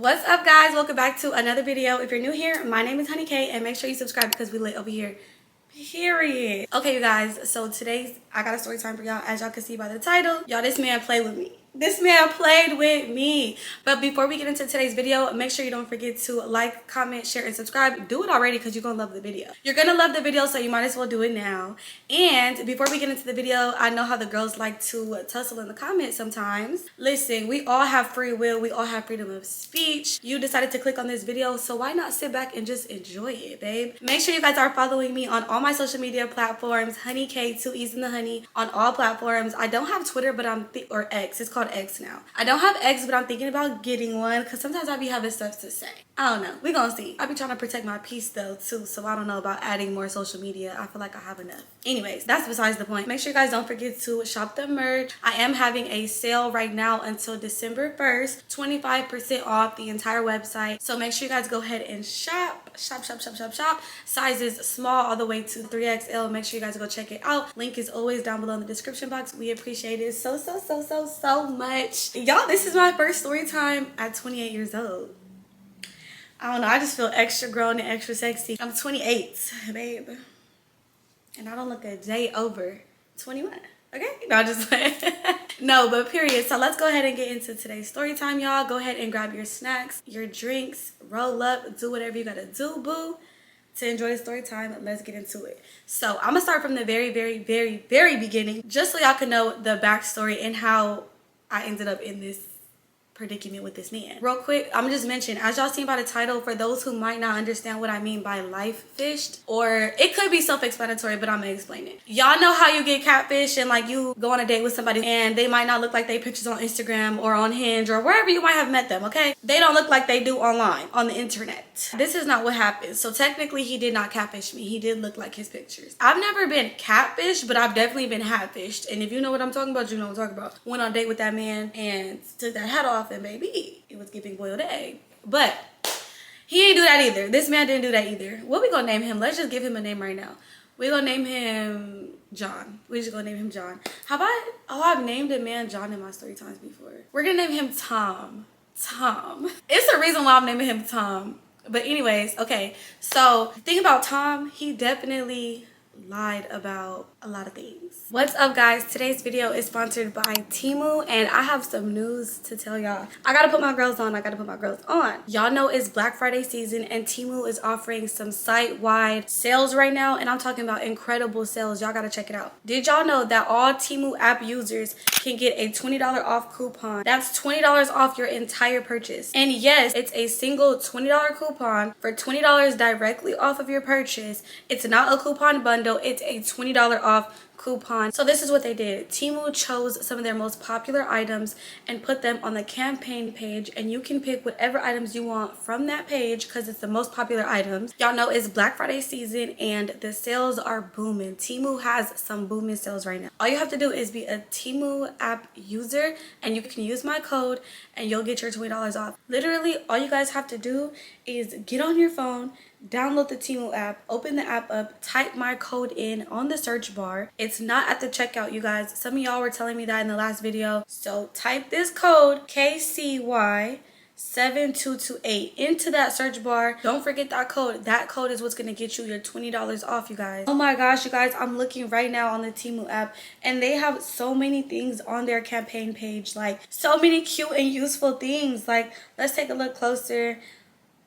What's up, guys? Welcome back to another video. If you're new here, my name is Honeeykay, and make sure you subscribe because we lit over here, period. Okay, you guys, so today I got a story time for y'all. As y'all can see by the title, y'all, this man played with me. This man played with me. But before we get into today's video, make sure you don't forget to like, comment, share, and subscribe. Do it already because you're gonna love the video. You're gonna love the video, so you might as well do it now. And before we get into the video, I know how the girls like to tussle in the comments sometimes. Listen, we all have free will. We all have freedom of speech. You decided to click on this video, so why not sit back and just enjoy it, babe? Make sure you guys are following me on all my social media platforms. Honeeykay, 2 E's in the honey, on all platforms. I don't have Twitter, but or X. It's called X now. I don't have X, but I'm thinking about getting one because sometimes I be having stuff to say. I don't know. We gonna see. I be trying to protect my peace though too, so I don't know about adding more social media. I feel like I have enough. Anyways, that's besides the point. Make sure you guys don't forget to shop the merch. I am having a sale right now until December 1st, 25% off the entire website. So make sure you guys go ahead and shop. Sizes small all the way to 3XL. Make sure you guys go check it out. Link is always down below in the description box. We appreciate it so much. Y'all, this is my first story time at 28 years old. I don't know, I just feel extra grown and extra sexy. I'm 28, babe. And I don't look a day over 21. Okay? No, just no, but period. So let's go ahead and get into today's story time, y'all. Go ahead and grab your snacks, your drinks, roll up, do whatever you gotta do, boo, to enjoy the story time. Let's get into it. So I'm gonna start from the very beginning, just so y'all can know the backstory and how I ended up in this predicament with this man. Real quick, I'm gonna just mention, as y'all seen by the title, for those who might not understand what I mean by life fished, or it could be self-explanatory, but I'm gonna explain it. Y'all know how you get catfish and like you go on a date with somebody and they might not look like they pictures on Instagram or on Hinge or wherever you might have met them, okay? They don't look like they do online on the internet. This is not what happened. So technically he did not catfish me. He did look like his pictures. I've never been catfished, but I've definitely been catfished. And if you know what I'm talking about, you know what I'm talking about. Went on a date with that man and took that hat off, and baby, it was giving boiled egg. But he ain't do that either. This man didn't do that either. What we gonna name him? Let's just give him a name right now. We gonna name him John. We just gonna name him John. I've named a man John in my story times before. We're gonna name him Tom. It's the reason why I'm naming him Tom. But anyways, okay. So the thing about Tom, he definitely lied about a lot of things. What's up, guys? Today's video is sponsored by Temu, and I have some news to tell y'all. I gotta put my girls on. Y'all know it's Black Friday season, and Temu is offering some site-wide sales right now, and I'm talking about incredible sales. Y'all gotta check it out. Did y'all know that all Temu app users can get a $20 off coupon? That's $20 off your entire purchase. And yes, it's a single $20 coupon for $20 directly off of your purchase. It's not a coupon bundle. It's a $20 off coupon. So this is what they did. Temu chose some of their most popular items and put them on the campaign page, and you can pick whatever items you want from that page because it's the most popular items. Y'all know it's Black Friday season and the sales are booming. Temu has some booming sales right now. All you have to do is be a Temu app user, and you can use my code and you'll get your $20 off. Literally, all you guys have to do is get on your phone, download the Temu app, open the app up, type my code in on the search bar. It's not at the checkout, you guys. Some of y'all were telling me that in the last video. So type this code KCY7228 into that search bar. Don't forget that code. That code is what's gonna get you your $20 off, you guys. Oh my gosh, you guys, I'm looking right now on the Temu app, and they have so many things on their campaign page, like so many cute and useful things. Like, let's take a look closer.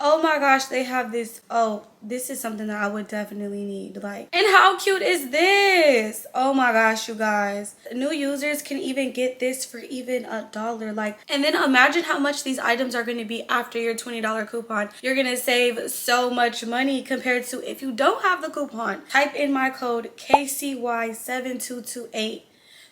Oh my gosh, they have this. Oh, this is something that I would definitely need. Like, and how cute is this? Oh my gosh, you guys. New users can even get this for even $1. Like, and then imagine how much these items are going to be after your $20 coupon. You're going to save so much money compared to if you don't have the coupon. Type in my code KCY7228.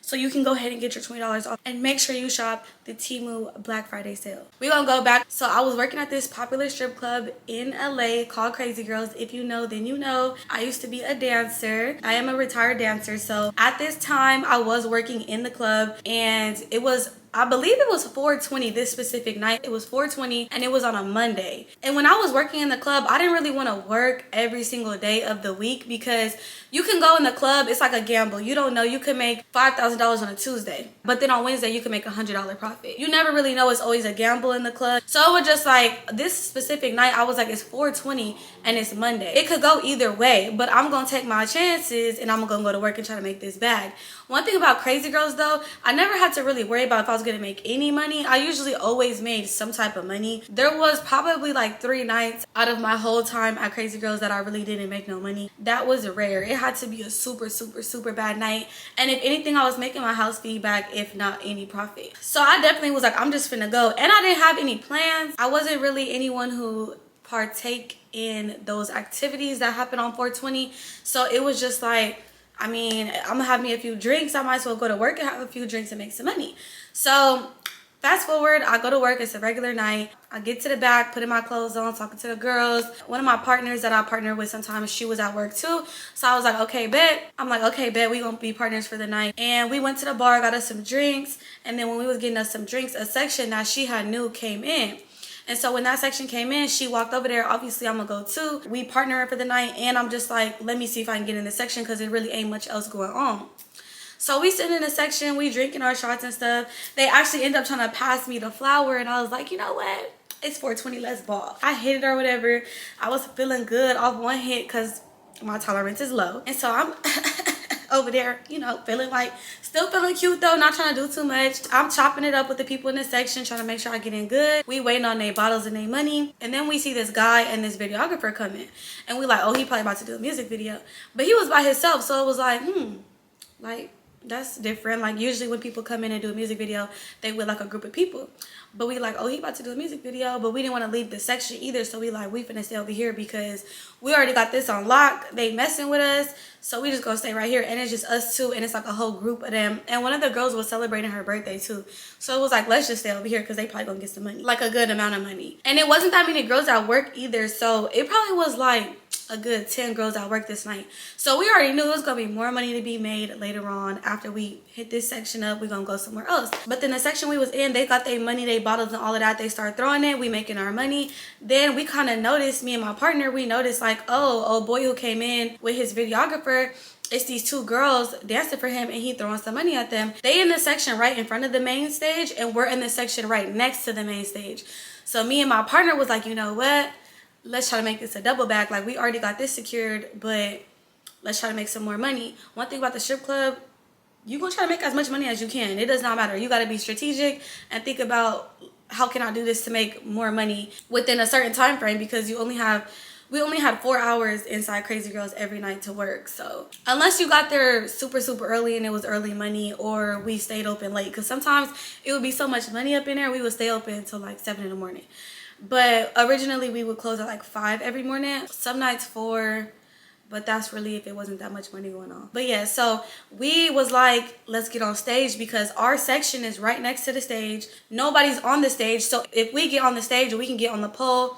so you can go ahead and get your $20 off, and make sure you shop the Temu Black Friday sale. We're gonna go back. So I was working at this popular strip club in LA called Crazy Girls. If you know, then you know. I used to be a dancer. I am a retired dancer. So at this time I was working in the club, and it was I believe it was 420 this specific night. It was 420 and it was on a Monday. And when I was working in the club, I didn't really want to work every single day of the week because you can go in the club, it's like a gamble. You don't know, you could make $5,000 on a Tuesday, but then on Wednesday you can make $100 profit. You never really know, it's always a gamble in the club. So it was just like this specific night, I was like, it's 420 and it's Monday. It could go either way, but I'm gonna take my chances and I'm gonna go to work and try to make this bag. One thing about Crazy Girls though, I never had to really worry about if I was gonna make any money. I usually always made some type of money. There was probably like 3 nights out of my whole time at Crazy Girls that I really didn't make no money. That was rare. It had to be a super bad night, and if anything, I was making my house fee back, if not any profit. So I definitely was like, I'm just finna go, and I didn't have any plans. I wasn't really anyone who partake in those activities that happen on 420, so it was just like, I mean, I'm gonna have me a few drinks, I might as well go to work and have a few drinks and make some money. So fast forward, I go to work, it's a regular night. I get to the back, putting my clothes on, talking to the girls. One of my partners that I partner with sometimes, she was at work too. So I was like, okay, bet. I'm like, okay, bet, we gonna be partners for the night. And we went to the bar, got us some drinks. And then when we was getting us some drinks, a section that she had knew came in. And so when that section came in, she walked over there. Obviously, I'm gonna go too. We partner for the night, and I'm just like, let me see if I can get in this section because there really ain't much else going on. So we sitting in a section, we drinking our shots and stuff. They actually end up trying to pass me the flower, and I was like, you know what? It's 420, let's ball. I hit it or whatever. I was feeling good off one hit because my tolerance is low. And so I'm over there, you know, feeling like, still feeling cute though, not trying to do too much. I'm chopping it up with the people in this section, trying to make sure I get in good. We waiting on their bottles and their money. And then we see this guy and this videographer coming. And we like, oh, he probably about to do a music video. But he was by himself, so it was like, like, that's different. Like usually when people come in and do a music video, they with like a group of people. But we like, oh, he about to do a music video, but we didn't want to leave the section either. So we like, we finna stay over here because we already got this on lock. They messing with us. So we just gonna stay right here. And it's just us two, and it's like a whole group of them. And one of the girls was celebrating her birthday too. So it was like, let's just stay over here because they probably gonna get some money, like a good amount of money. And it wasn't that many girls at work either. So it probably was like a good 10 girls at work this night. So we already knew it was gonna be more money to be made later on. After we hit this section up, we're gonna go somewhere else. But then the section we was in, they got their money, their bottles and all of that. They start throwing it, we making our money. Then we kind of noticed, me and my partner, we noticed like, oh, old boy who came in with his videographer, it's these 2 girls dancing for him and he throwing some money at them. They in the section right in front of the main stage, and we're in the section right next to the main stage. So me and my partner was like, you know what? Let's try to make this a double bag. Like we already got this secured, but let's try to make some more money. One thing about the strip club, you're gonna try to make as much money as you can. It does not matter. You gotta be strategic and think about, how can I do this to make more money within a certain time frame, because we only had 4 hours inside Crazy Girls every night to work. So unless you got there super early and it was early money, or we stayed open late, because sometimes it would be so much money up in there, we would stay open until like 7 in the morning. But originally we would close at like 5 every morning, some nights 4, but that's really if it wasn't that much money going on. But yeah, so we was like, let's get on stage, because our section is right next to the stage. Nobody's on the stage, so if we get on the stage, we can get on the pole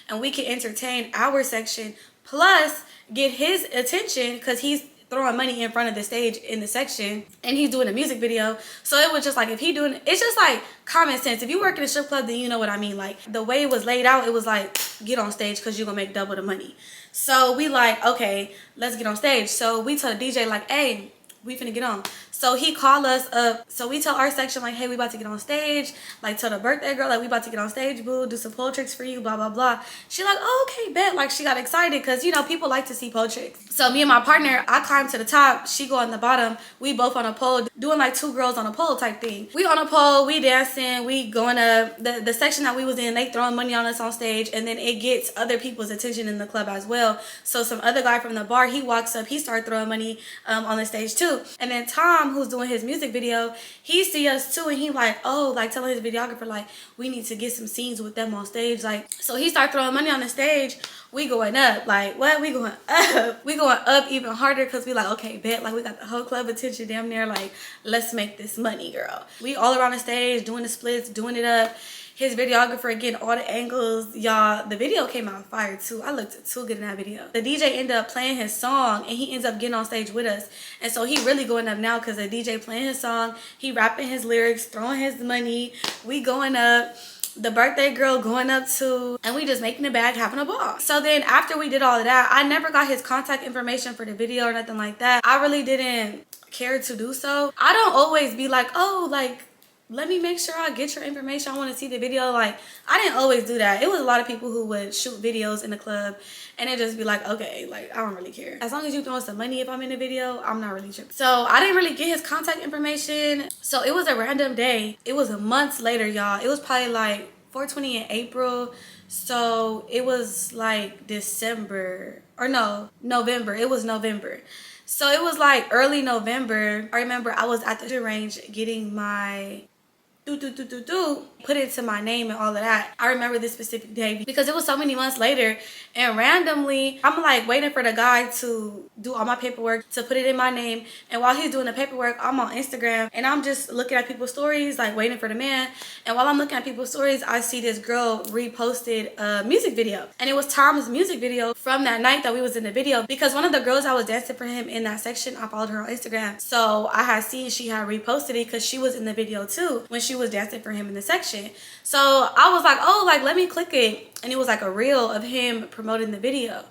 and we can entertain our section, plus get his attention, because he's throwing money in front of the stage in the section and he's doing a music video. So it was just like, if he doing, it's just like common sense. If you work in a strip club, then you know what I mean. Like the way it was laid out, it was like, get on stage because you're gonna make double the money. So we like, okay, let's get on stage. So we tell the DJ like, hey, we finna get on. So he called us up. So we tell our section like, hey, we about to get on stage. Like tell the birthday girl like, we about to get on stage, boo, do some pole tricks for you, blah blah blah. She like, oh, okay, bet. Like she got excited because, you know, people like to see pole tricks. So me and my partner, I climb to the top, she go on the bottom. We both on a pole, doing like 2 girls on a pole type thing. We on a pole, we dancing, we going to the section that we was in, they throwing money on us on stage, and then it gets other people's attention in the club as well. So some other guy from the bar, he walks up, he started throwing money on the stage too. And then Tom, who's doing his music video, he see us too, and he like, oh, like telling his videographer like, we need to get some scenes with them on stage. Like, so he start throwing money on the stage. We going up, like what? We going up. We going up even harder because we like, okay, bet, like we got the whole club attention damn near, like let's make this money, girl. We all around the stage doing the splits, doing it up. his videographer getting all the angles. Y'all, the video came out fire too. I looked too good in that video. The DJ ended up playing his song and he ends up getting on stage with us. And so he really going up now because the DJ playing his song, he rapping his lyrics, throwing his money, we going up, the birthday girl going up too, and we just making the bag, having a ball. So then after we did all of that, I never got his contact information for the video or nothing like that. I really didn't care to do so. I don't always be like, oh, like, let me make sure I get your information, I want to see the video. Like, I didn't always do that. It was a lot of people who would shoot videos in the club and it just be like, okay, like, I don't really care. As long as you throwing some money if I'm in the video, I'm not really tripping. So I didn't really get his contact information. So it was a random day. It was a month later, y'all. It was probably like 420 in April. So it was like December, or no, November. It was November. So it was like early November. I remember I was at the range getting my put it to my name and all of that. I remember this specific day because it was so many months later, and randomly I'm like waiting for the guy to do all my paperwork to put it in my name, and while he's doing the paperwork, I'm on Instagram and I'm just looking at people's stories, like waiting for the man. And while I'm looking at people's stories, I see this girl reposted a music video, and it was Tom's music video from that night that we was in the video, because one of the girls I was dancing for him in that section, I followed her on Instagram, so I had seen she had reposted it because she was in the video too when she was dancing for him in the section. So I was like, oh, like, let me click it, and it was like a reel of him promoting the video,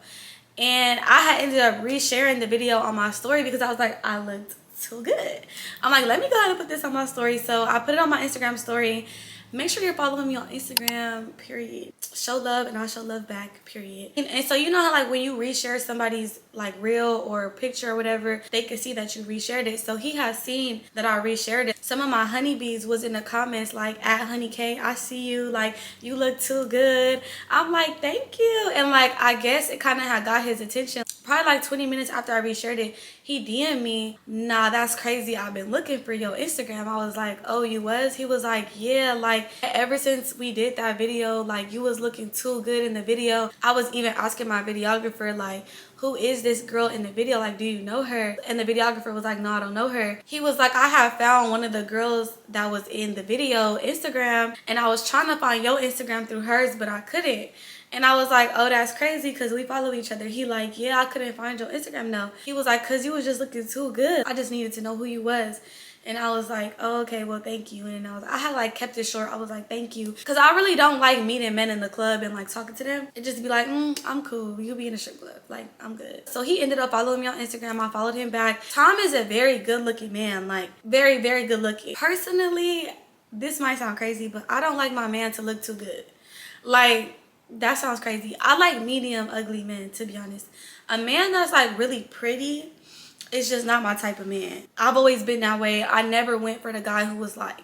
and I had ended up resharing the video on my story because I was like, I looked too good. I'm like, let me go ahead and put this on my story. So I put it on my Instagram story. Make sure you're following me on Instagram, period. Show love and I'll show love back, period. And so you know how like when you reshare somebody's like reel or picture or whatever, they can see that you reshared it. So he has seen that I reshared it. Some of my honeybees was in the comments like, at honeeykay, I see you, like, you look too good. I'm like, thank you. And like, I guess it kind of had got his attention. Probably like 20 minutes after I reshared it, he DM'd me, nah, that's crazy, I've been looking for your Instagram. I was like, oh, you was? He was like, yeah, like ever since we did that video, like you was looking too good in the video. I was even asking my videographer, like, who is this girl in the video? Like, do you know her? And the videographer was like, no, I don't know her. He was like, I have found one of the girls that was in the video Instagram, and I was trying to find your Instagram through hers, but I couldn't. And I was like, oh, that's crazy because we follow each other. He like, yeah, I couldn't find your Instagram, no. He was like, because you was just looking too good. I just needed to know who you was. And I was like, oh, okay, well, thank you. And I had like kept it short. I was like, thank you. Because I really don't like meeting men in the club and like talking to them. It just be like, I'm cool. You be in a strip club. Like, I'm good. So he ended up following me on Instagram. I followed him back. Tom is a very good looking man. Like, very, very good looking. Personally, this might sound crazy, but I don't like my man to look too good. Like, that sounds crazy. I like medium ugly men, to be honest. A man that's like really pretty, it's just not my type of man. I've always been that way. I never went for the guy who was like,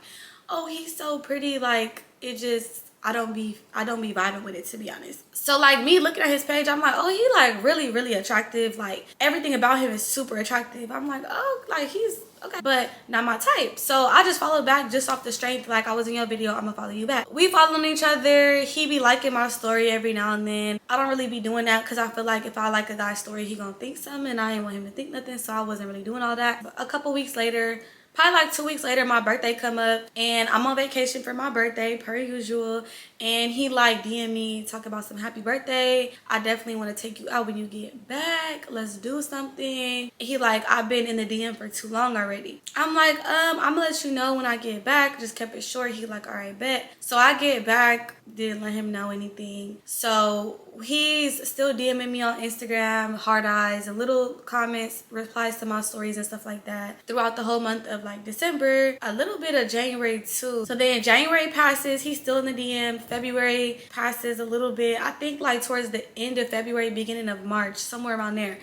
oh, he's so pretty. Like, it just, I don't be vibing with it, to be honest. So like me looking at his page, I'm like, oh, he like really, really attractive. Like everything about him is super attractive. I'm like, oh, like he's okay, but not my type. So I just followed back just off the strength, like I was in your video, I'm gonna follow you back. We following each other. He be liking my story every now and then. I don't really be doing that because I feel like if I like a guy's story, he gonna think something, and I didn't want him to think nothing, so I wasn't really doing all that. But a couple weeks later, probably like 2 weeks later, my birthday come up and I'm on vacation for my birthday per usual, and he like DM me, talk about some happy birthday, I definitely want to take you out when you get back, let's do something. He like, I've been in the DM for too long already. I'm like, I'm gonna let you know when I get back. Just kept it short. He like, all right, bet. So I get back, didn't let him know anything. So he's still DMing me on Instagram, hard eyes and little comments, replies to my stories and stuff like that throughout the whole month of like December, a little bit of January too. So then January passes, he's still in the DM. February passes a little bit. I think like towards the end of February, beginning of March, somewhere around there,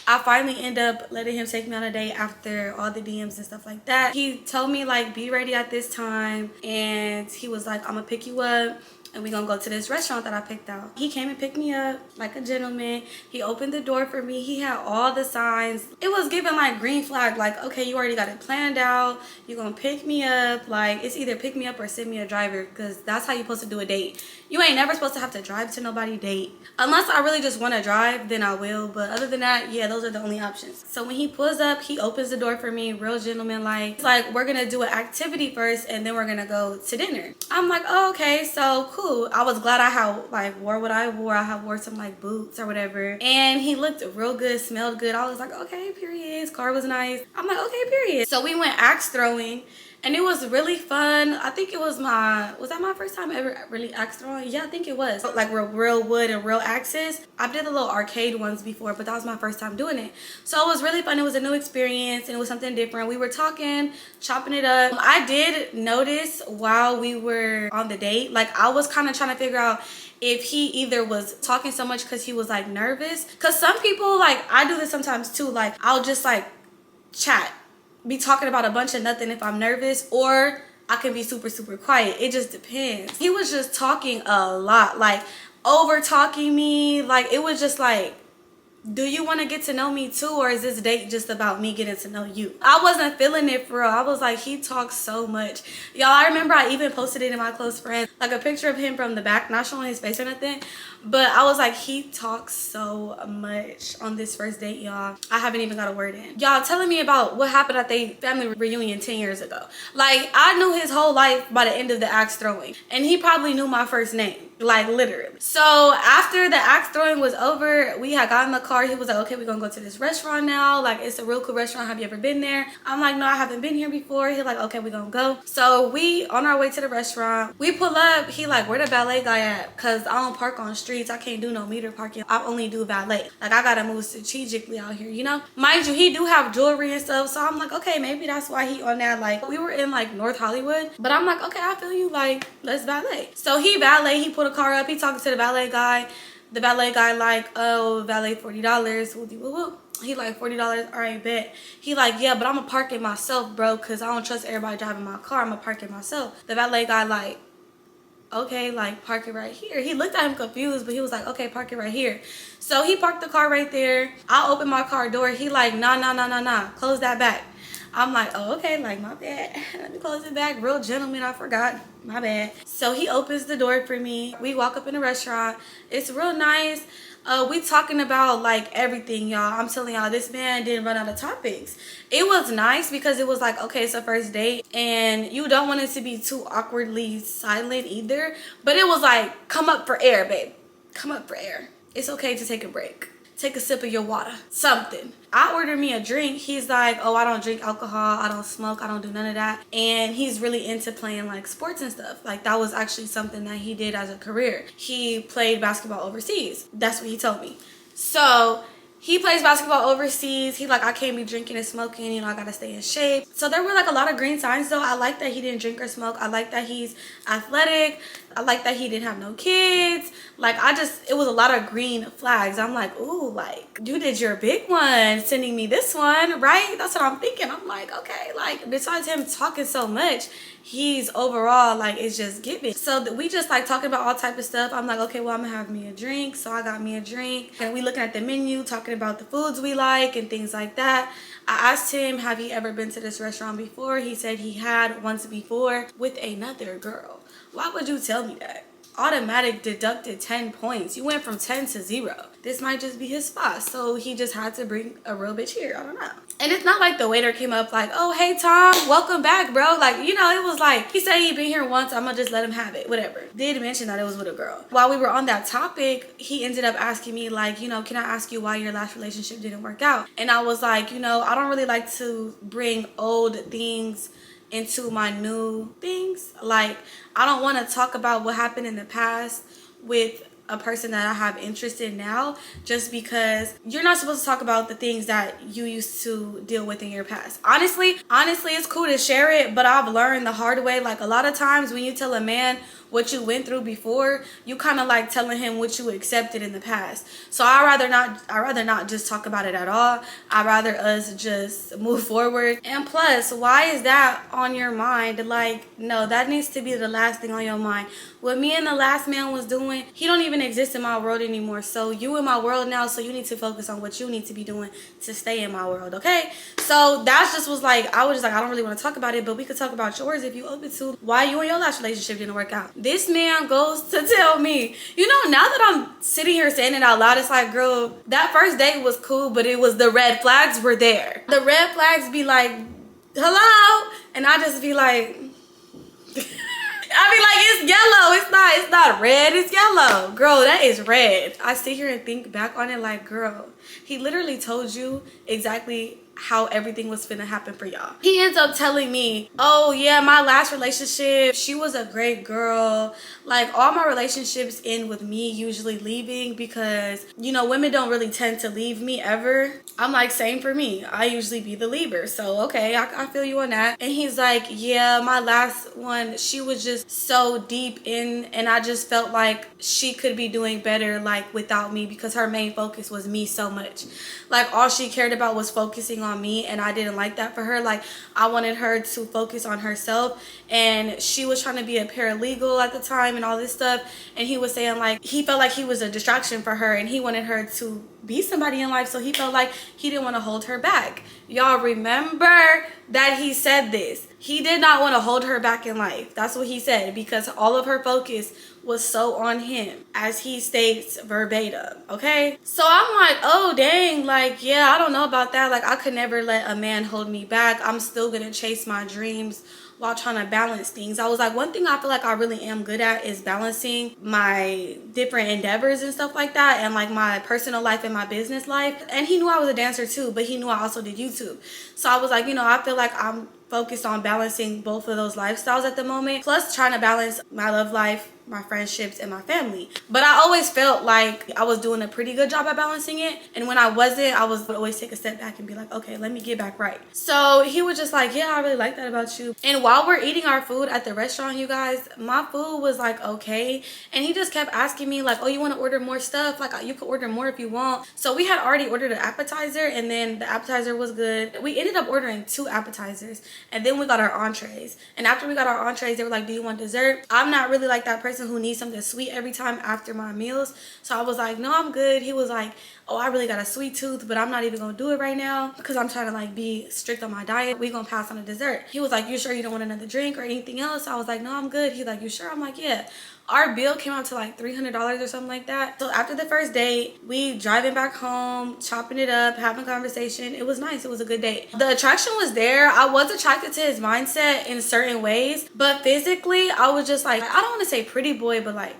I finally end up letting him take me on a date after all the DMs and stuff like that. He told me like, be ready at this time, and he was like, I'm gonna pick you up and we're gonna go to this restaurant that I picked out. He came and picked me up like a gentleman. He opened the door for me. He had all the signs. It was given like green flag, like, okay, you already got it planned out. You're gonna pick me up. Like, it's either pick me up or send me a driver, because that's how you're supposed to do a date. You ain't never supposed to have to drive to nobody date. Unless I really just wanna drive, then I will. But other than that, yeah, those are the only options. So when he pulls up, he opens the door for me, real gentleman like. It's like, we're gonna do an activity first and then we're gonna go to dinner. I'm like, oh, okay, so cool. I was glad I had like wore what I wore. I had wore some like boots or whatever. And he looked real good, smelled good. I was like, okay, period. His car was nice. I'm like, okay, period. So we went axe throwing. And it was really fun. I think it was that my first time ever really axe throwing? Yeah, I think it was. Like real wood and real axes. I've did the little arcade ones before, but that was my first time doing it. So it was really fun. It was a new experience and it was something different. We were talking, chopping it up. I did notice while we were on the date, like I was kind of trying to figure out if he either was talking so much because he was like nervous. Because some people, like I do this sometimes too, like I'll just like chat, be talking about a bunch of nothing if I'm nervous, or I can be super quiet. It just depends. He was just talking a lot, like over talking me. Like it was just like, do you want to get to know me too, or is this date just about me getting to know you? I wasn't feeling it for real. I was like, he talks so much. Y'all, I remember I even posted it in my close friends, like a picture of him from the back, not showing his face or nothing, but I was like, he talks so much on this first date, y'all. I haven't even got a word in. Y'all telling me about what happened at their family reunion 10 years ago. Like I knew his whole life by the end of the axe throwing, and he probably knew my first name, like literally. So after the axe throwing was over, we had gotten in the car. He was like, okay, we're gonna go to this restaurant now. Like it's a real cool restaurant. Have you ever been there? I'm like, no, I haven't been here before. He's like, okay, we're gonna go. So we on our way to the restaurant. We pull up. He like, where the valet guy at? Cause I don't park on streets. I can't do no meter parking. I only do valet. Like I gotta move strategically out here, you know? Mind you, he do have jewelry and stuff. So I'm like, okay, maybe that's why he on that. Like we were in like North Hollywood, but I'm like, okay, I feel you. Like let's valet. So he valet. He put a car up. He talking to the valet guy. The valet guy like, oh, valet $40. Whoop, whoop, whoop. He like $40. All right, bet. He like, yeah, but I'm gonna park it myself, bro, because I don't trust everybody driving my car. I'm gonna park it myself. The valet guy like, okay, like park it right here. He looked at him confused, but he was like, okay, park it right here. So he parked the car right there. I opened my car door. He like, nah, close that back. I'm like, oh, okay, like my bad. Let me close it back. Real gentleman, I forgot. My bad. So he opens the door for me. We walk up in the restaurant. It's real nice. We talking about like everything, y'all. I'm telling y'all, this man didn't run out of topics. It was nice because it was like, okay, it's a first date and you don't want it to be too awkwardly silent either. But it was like, come up for air, babe. Come up for air. It's okay to take a break. Take a sip of your water, something. I ordered me a drink. He's like, oh, I don't drink alcohol, I don't smoke, I don't do none of that. And he's really into playing like sports and stuff. Like that was actually something that he did as a career. He played basketball overseas. That's what he told me. So he plays basketball overseas. He like, I can't be drinking and smoking, you know, I gotta stay in shape. So there were like a lot of green signs though. I like that he didn't drink or smoke. I like that he's athletic. I like that he didn't have no kids. Like it was a lot of green flags. I'm like, ooh, like you did your big one sending me this one, right? That's what I'm thinking. I'm like, okay, like besides him talking so much, he's overall like, it's just giving. So we just like talking about all type of stuff. I'm like, okay, well, I'm gonna have me a drink. So I got me a drink and we looking at the menu, talking about the foods we like and things like that. I asked him, have he ever been to this restaurant before? He said he had once before with another girl. Why would you tell me that? Automatic deducted 10 points. You went from 10 to 0. This might just be his spot. So he just had to bring a real bitch here. I don't know. And it's not like the waiter came up like, oh, hey, Tom, welcome back, bro. Like, you know, it was like, he said he'd been here once. I'm going to just let him have it. Whatever. Did mention that it was with a girl. While we were on that topic, he ended up asking me like, you know, can I ask you why your last relationship didn't work out? And I was like, you know, I don't really like to bring old things into my new things. Like, I don't want to talk about what happened in the past with a person that I have interest in now, just because you're not supposed to talk about the things that you used to deal with in your past. Honestly, it's cool to share it, but I've learned the hard way. Like a lot of times when you tell a man what you went through before, you kind of like telling him what you accepted in the past. So I'd rather not just talk about it at all. I'd rather us just move forward. And plus, why is that on your mind? Like, no, that needs to be the last thing on your mind. What me and the last man was doing, he don't even exist in my world anymore. So you in my world now, so you need to focus on what you need to be doing to stay in my world, okay? So that just was like, I was just like, I don't really want to talk about it, but we could talk about yours if you open to why you and your last relationship didn't work out. This man goes to tell me, you know, now that I'm sitting here saying it out loud, it's like, girl, that first date was cool, but it was the red flags were there. The red flags be like, hello, and I just be like, I be like, it's yellow. It's not red, it's yellow. Girl, that is red. I sit here and think back on it like, girl, he literally told you exactly how everything was finna happen for y'all. He ends up telling me, oh yeah, my last relationship, she was a great girl. Like, all my relationships end with me usually leaving because, you know, women don't really tend to leave me ever. I'm like, same for me. I usually be the leaver. So, okay, I feel you on that. And he's like, yeah, my last one, she was just so deep in, and I just felt like she could be doing better, like, without me, because her main focus was me so much. Like, all she cared about was focusing on me, and I didn't like that for her. Like, I wanted her to focus on herself, and she was trying to be a paralegal at the time and all this stuff, and he was saying like he felt like he was a distraction for her, and he wanted her to be somebody in life, so he felt like he didn't want to hold her back. Y'all remember that he said this. He did not want to hold her back in life. That's what he said, because all of her focus was so on him, as he states verbatim, okay? So I'm like, oh dang, like, yeah, I don't know about that. Like, I could never let a man hold me back. I'm still gonna chase my dreams while trying to balance things. I was like, one thing I feel like I really am good at is balancing my different endeavors and stuff like that, and like my personal life and my business life. And he knew I was a dancer too, but he knew I also did YouTube. So I was like, you know, I feel like I'm focused on balancing both of those lifestyles at the moment, plus trying to balance my love life, my friendships, and my family. But I always felt like I was doing a pretty good job at balancing it, and when I wasn't, I would always take a step back and be like, okay, let me get back right. So he was just like, yeah, I really like that about you. And while we're eating our food at the restaurant, you guys, my food was like okay, and he just kept asking me like, oh, you want to order more stuff? Like, you could order more if you want. So we had already ordered an appetizer, and then the appetizer was good. We ended up ordering 2 appetizers, and then we got our entrees. And after we got our entrees, they were like, do you want dessert? I'm not really like that person who needs something sweet every time after my meals. So I was like, no, I'm good. He was like, oh, I really got a sweet tooth, but I'm not even gonna do it right now because I'm trying to like be strict on my diet. We gonna pass on a dessert. He was like, you sure you don't want another drink or anything else? I was like, no, I'm good. He's like, you sure? I'm like, yeah. Our bill came out to like $300 or something like that. So after the first date, we driving back home, chopping it up, having conversation. It was nice. It was a good date. The attraction was there. I was attracted to his mindset in certain ways, but physically, I was just like, I don't want to say pretty boy, but like,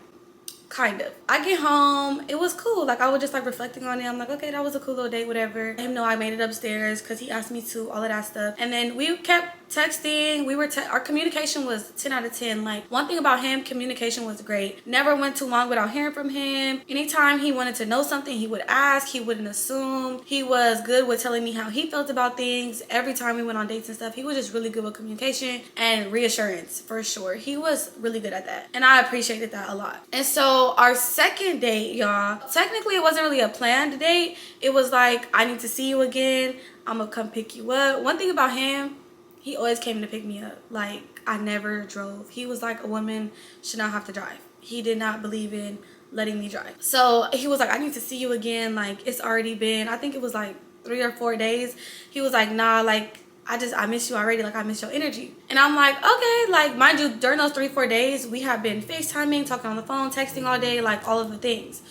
kind of. I get home, it was cool. Like, I was just like reflecting on it. I'm like, okay, that was a cool little date, whatever. Let him know I made it upstairs because he asked me to, all of that stuff. And then we kept texting. Our communication was 10 out of 10. Like, one thing about him, communication was great. Never went too long without hearing from him. Anytime he wanted to know something, he would ask. He wouldn't assume. He was good with telling me how he felt about things. Every time we went on dates and stuff, he was just really good with communication and reassurance, for sure. He was really good at that, and I appreciated that a lot. And so our second date, y'all, technically it wasn't really a planned date. It was like, I need to see you again, I'm gonna come pick you up. One thing about him, he always came to pick me up. Like, I never drove. He was like, a woman should not have to drive. He did not believe in letting me drive. So he was like, I need to see you again. Like, it's already been, I think it was like 3 or 4 days. He was like, nah, like, I miss you already. Like, I miss your energy. And I'm like, okay. Like, mind you, during those 3-4 days, we have been FaceTiming, talking on the phone, texting all day, like all of the things.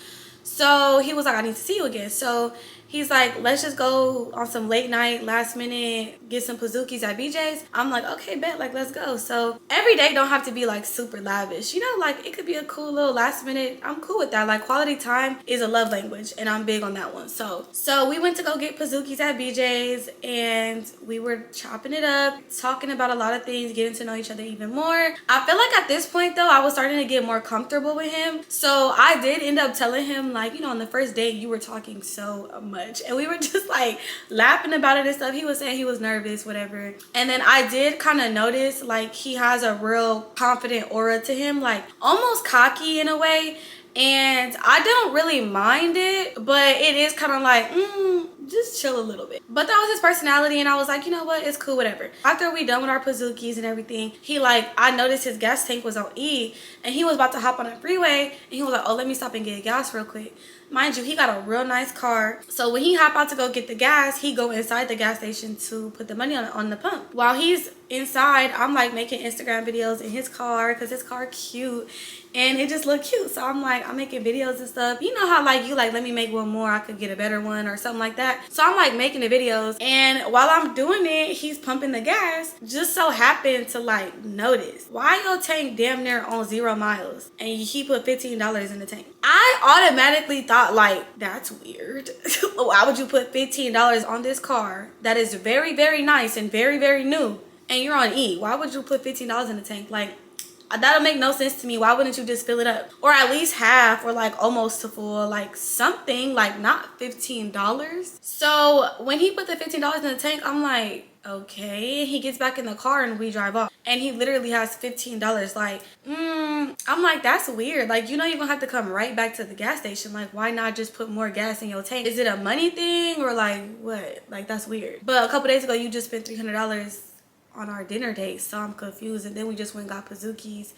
So he was like, I need to see you again. So he's like, let's just go on some late night, last minute, get some Pazookies at BJ's. I'm like, okay, bet, like, let's go. So every day don't have to be like super lavish, you know, like it could be a cool little last minute. I'm cool with that. Like, quality time is a love language, and I'm big on that one. So we went to go get Pazookies at BJ's, and we were chopping it up, talking about a lot of things, getting to know each other even more. I feel like at this point though, I was starting to get more comfortable with him. So I did end up telling him, like, you know, on the first date, you were talking so much. And we were just like laughing about it and stuff. He was saying he was nervous, whatever. And then I did kind of notice, like, he has a real confident aura to him, like almost cocky in a way. and I don't really mind it, but it is kind of like just chill a little bit. But that was his personality, and I was like, you know what, it's cool, whatever. After we done with our pazookies and everything, he like, I noticed his gas tank was on E, and he was about to hop on the freeway, and he was like, oh, let me stop and get gas real quick. Mind you, he got a real nice car. So when he hop out to go get the gas, he go inside the gas station to put the money on the pump. While he's inside, I'm like making Instagram videos in his car because his car cute and it just looked cute. So I'm like, I'm making videos and stuff. You know how like you like, let me make one more, I could get a better one or something like that. So I'm like making the videos, and while I'm doing it, he's pumping the gas. Just so happened to like notice, why your tank damn near on 0 miles and he put $15 in the tank? I automatically thought like, that's weird. Why would you put $15 on this car that is very, very nice and very, very new, and you're on E? Why would you put $15 in the tank? Like, that'll make no sense to me. Why wouldn't you just fill it up, or at least half, or like almost to full, like something, like not $15. So when he put the $15 in the tank, I'm like, okay. He gets back in the car and we drive off, and he literally has $15. Like, I'm like, that's weird. Like, you know, you're gonna have to come right back to the gas station. Like, why not just put more gas in your tank? Is it a money thing, or like what? Like, that's weird. But a couple days ago, you just spent $300 on our dinner date, so I'm confused. And then we just went and got pazookies.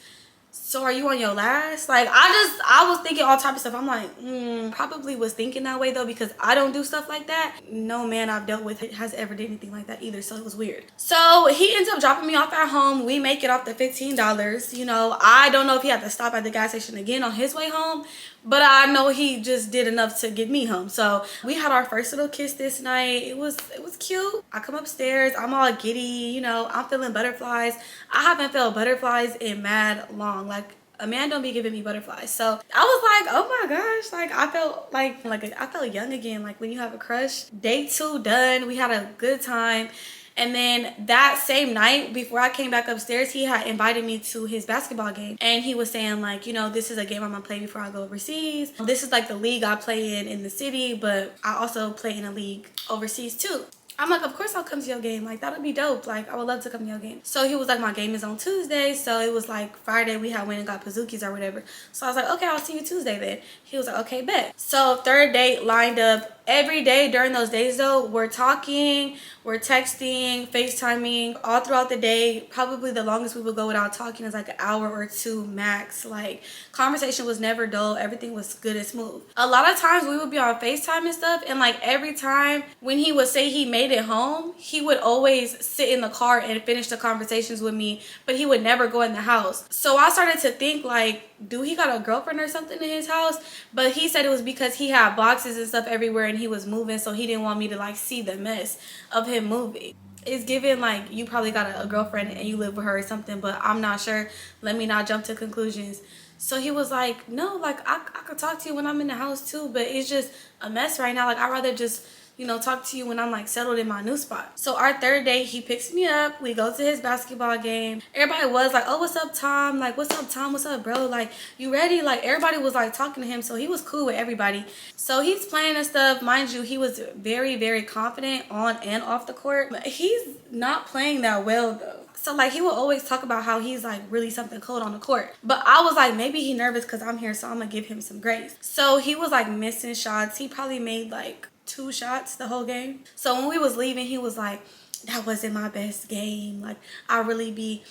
So are you on your last? Like, I was thinking all type of stuff. I'm like, probably was thinking that way though, because I don't do stuff like that. No man I've dealt with has ever did anything like that either, so it was weird. So he ends up dropping me off at home. We make it off the $15. You know, I don't know if he had to stop at the gas station again on his way home, but I know he just did enough to get me home. So we had our first little kiss this night. It was cute. I come upstairs, I'm all giddy, you know, I'm feeling butterflies. I haven't felt butterflies in mad long. Like, a man don't be giving me butterflies. So I was like, oh my gosh, like I felt like I felt young again, like when you have a crush. Day 2 done, we had a good time. And then that same night, before I came back upstairs, he had invited me to his basketball game. And he was saying like, you know, this is a game I'm gonna play before I go overseas. This is like the league I play in the city, but I also play in a league overseas too. I'm like, of course I'll come to your game. Like, that'll be dope. Like, I would love to come to your game. So he was like, my game is on Tuesday. So it was like Friday, we had went and got pazookies or whatever. So I was like, okay, I'll see you Tuesday then. He was like, okay, bet. So 3rd date lined up. Every day during those days though, we're talking, we're texting, FaceTiming all throughout the day. Probably the longest we would go without talking is like an hour or 2 max. Like, conversation was never dull. Everything was good and smooth. A lot of times we would be on FaceTime and stuff, and like every time when he would say he made it home, he would always sit in the car and finish the conversations with me, but he would never go in the house. So I started to think like, do he got a girlfriend or something in his house? But he said it was because he had boxes and stuff everywhere and he was moving, so he didn't want me to like see the mess of him moving. It's given like you probably got a girlfriend and you live with her or something, but I'm not sure. Let me not jump to conclusions. So he was like, no, like I could talk to you when I'm in the house too, but it's just a mess right now. Like, I'd rather just, you know, talk to you when I'm like settled in my new spot. So our 3rd date, he picks me up. We go to his basketball game. Everybody was like, oh, what's up, Tom? Like, what's up, Tom? What's up, bro? Like, you ready? Like, everybody was like talking to him. So he was cool with everybody. So he's playing and stuff. Mind you, he was very, very confident on and off the court. But he's not playing that well though. So like, he will always talk about how he's like really something cold on the court. But I was like, maybe he nervous because I'm here, so I'm gonna give him some grace. So he was like missing shots. He probably made like 2 shots the whole game. So when we was leaving, he was like, that wasn't my best game. Like, I really be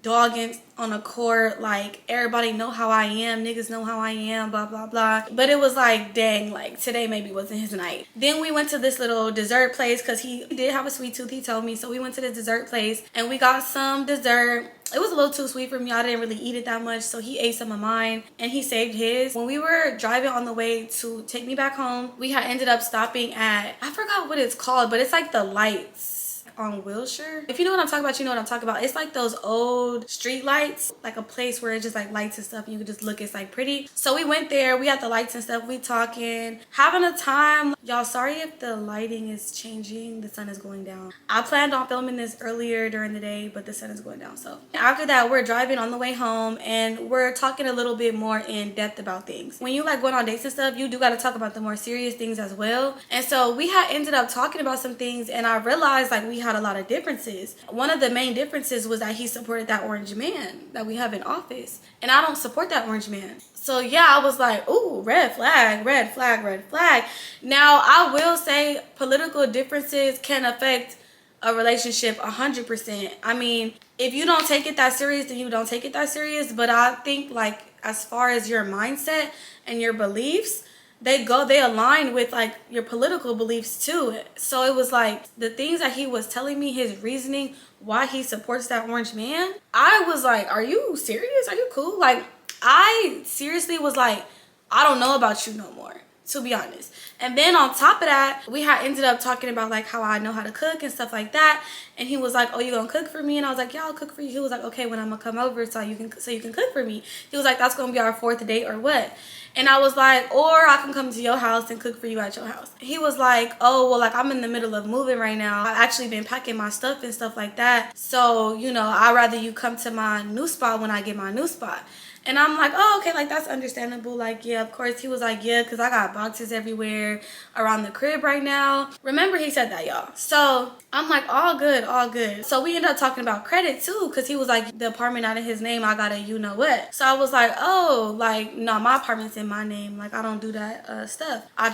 dogging on a court. Like, everybody know how I am. Niggas know how I am, blah, blah, blah. But it was like, dang, like today maybe wasn't his night. Then we went to this little dessert place because he did have a sweet tooth, he told me. So we went to the dessert place and we got some dessert. It was a little too sweet for me. I didn't really eat it that much. So he ate some of mine and he saved his. When we were driving on the way to take me back home, we had ended up stopping at, I forgot what it's called, but it's like the lights on Wilshire. If you know what I'm talking about, you know what I'm talking about. It's like those old street lights, like a place where it's just like lights and stuff and you can just look, it's like pretty. So we went there, we had the lights and stuff, we talking, having a time. Y'all, sorry if the lighting is changing, the sun is going down. I planned on filming this earlier during the day, but the sun is going down. So after that, we're driving on the way home and we're talking a little bit more in depth about things. When you like going on dates and stuff, you do got to talk about the more serious things as well. And so we had ended up talking about some things and I realized like we had had a lot of differences. One of the main differences was that he supported that orange man that we have in office, and I don't support that orange man. So yeah, I was like, ooh, red flag, red flag, red flag. Now, I will say political differences can affect a relationship 100%. I mean, if you don't take it that serious, then you don't take it that serious. But I think, like, as far as your mindset and your beliefs, they align with like your political beliefs too. So it was like the things that he was telling me, his reasoning why he supports that orange man, I was like, are you serious? Are you cool? Like, I seriously was like, I don't know about you no more, to be honest. And then on top of that, we had ended up talking about like how I know how to cook and stuff like that. And he was like, oh, you gonna cook for me? And I was like, yeah, I'll cook for you. He was like, okay, when I'm gonna come over so you can cook for me. He was like, that's gonna be our 4th date or what? And I was like, or I can come to your house and cook for you at your house. He was like, oh, well, like, I'm in the middle of moving right now. I've actually been packing my stuff and stuff like that. So, you know, I'd rather you come to my new spot when I get my new spot. And I'm like, oh, okay, like, that's understandable. Like, yeah, of course. He was like, yeah, because I got boxes everywhere around the crib right now. Remember, he said that, y'all. So I'm like, all good, all good. So we ended up talking about credit, too, because he was like, the apartment out of his name, I got a you know what. So I was like, oh, like, no, my apartment's in my name. Like, I don't do that stuff. I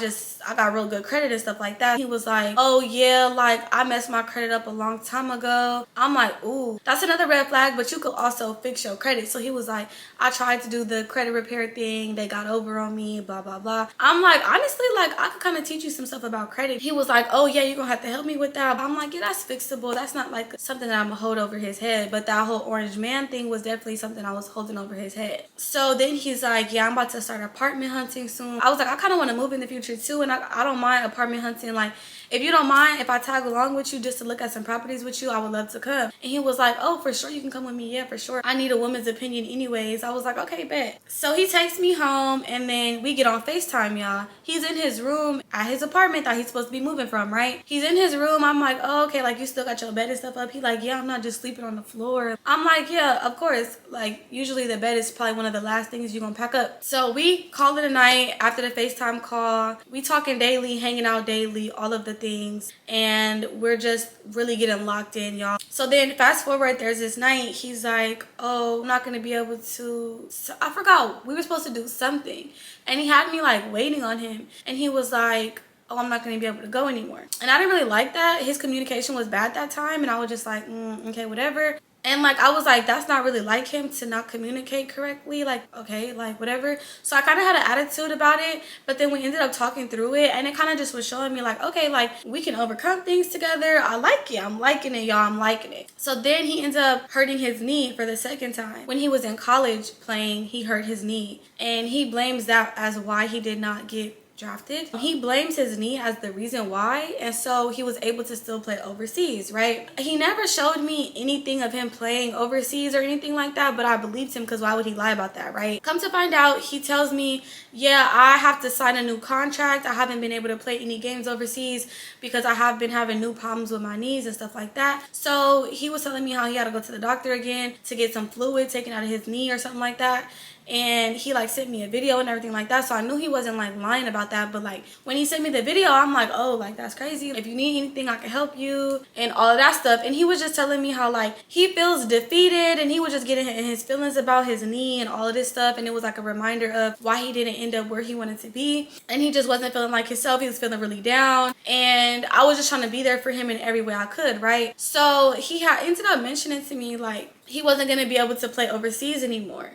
got real good credit and stuff like that. He was like, oh, yeah, like, I messed my credit up a long time ago. I'm like, ooh, that's another red flag, but you could also fix your credit. So he was like, I tried to do the credit repair thing, they got over on me, blah blah blah. I'm like, honestly, like, I could kind of teach you some stuff about credit. He was like, oh yeah, you're gonna have to help me with that. I'm like, yeah, that's fixable. That's not like something that I'm gonna hold over his head. But that whole orange man thing was definitely something I was holding over his head. So then he's like, yeah, I'm about to start apartment hunting soon. I was like, I kind of want to move in the future too, and I don't mind apartment hunting. Like, if you don't mind, if I tag along with you just to look at some properties with you, I would love to come. And he was like, oh, for sure, you can come with me. Yeah, for sure. I need a woman's opinion anyways. I was like, okay, bet. So he takes me home, and then we get on FaceTime, y'all. He's in his room at his apartment that he's supposed to be moving from, right? He's in his room. I'm like, oh, okay, like, you still got your bed and stuff up? He like, yeah, I'm not just sleeping on the floor. I'm like, yeah, of course. Like, usually the bed is probably one of the last things you're gonna pack up. So we call it a night after the FaceTime call. We talking daily, hanging out daily, all of the things, and we're just really getting locked in, y'all. So then fast forward, there's this night, he's like, oh, I'm not gonna be able to, I forgot, we were supposed to do something, and he had me like waiting on him, and he was like, oh, I'm not gonna be able to go anymore. And I didn't really like that. His communication was bad that time, and I was just like, okay, whatever. And like, I was like, that's not really like him to not communicate correctly. Like, okay, like, whatever. So I kind of had an attitude about it, but then we ended up talking through it, and it kind of just was showing me like, okay, like, we can overcome things together. I like it. I'm liking it, y'all. I'm liking it. So then he ends up hurting his knee for the second time. When he was in college playing, he hurt his knee, and he blames that as why he did not get drafted. He blames his knee as the reason why, and so he was able to still play overseas, right? He never showed me anything of him playing overseas or anything like that, but I believed him, because why would he lie about that, right? Come to find out, he tells me, yeah, I have to sign a new contract. I haven't been able to play any games overseas because I have been having new problems with my knees and stuff like that. So he was telling me how he had to go to the doctor again to get some fluid taken out of his knee or something like that. And he like sent me a video and everything like that, so I knew he wasn't like lying about that. But like, when he sent me the video, I'm like, oh, like, that's crazy. If you need anything, I can help you and all of that stuff. And he was just telling me how like he feels defeated, and he was just getting in his feelings about his knee and all of this stuff, and it was like a reminder of why he didn't end up where he wanted to be, and he just wasn't feeling like himself. He was feeling really down, and I was just trying to be there for him in every way I could, right? So he had ended up mentioning to me like he wasn't going to be able to play overseas anymore.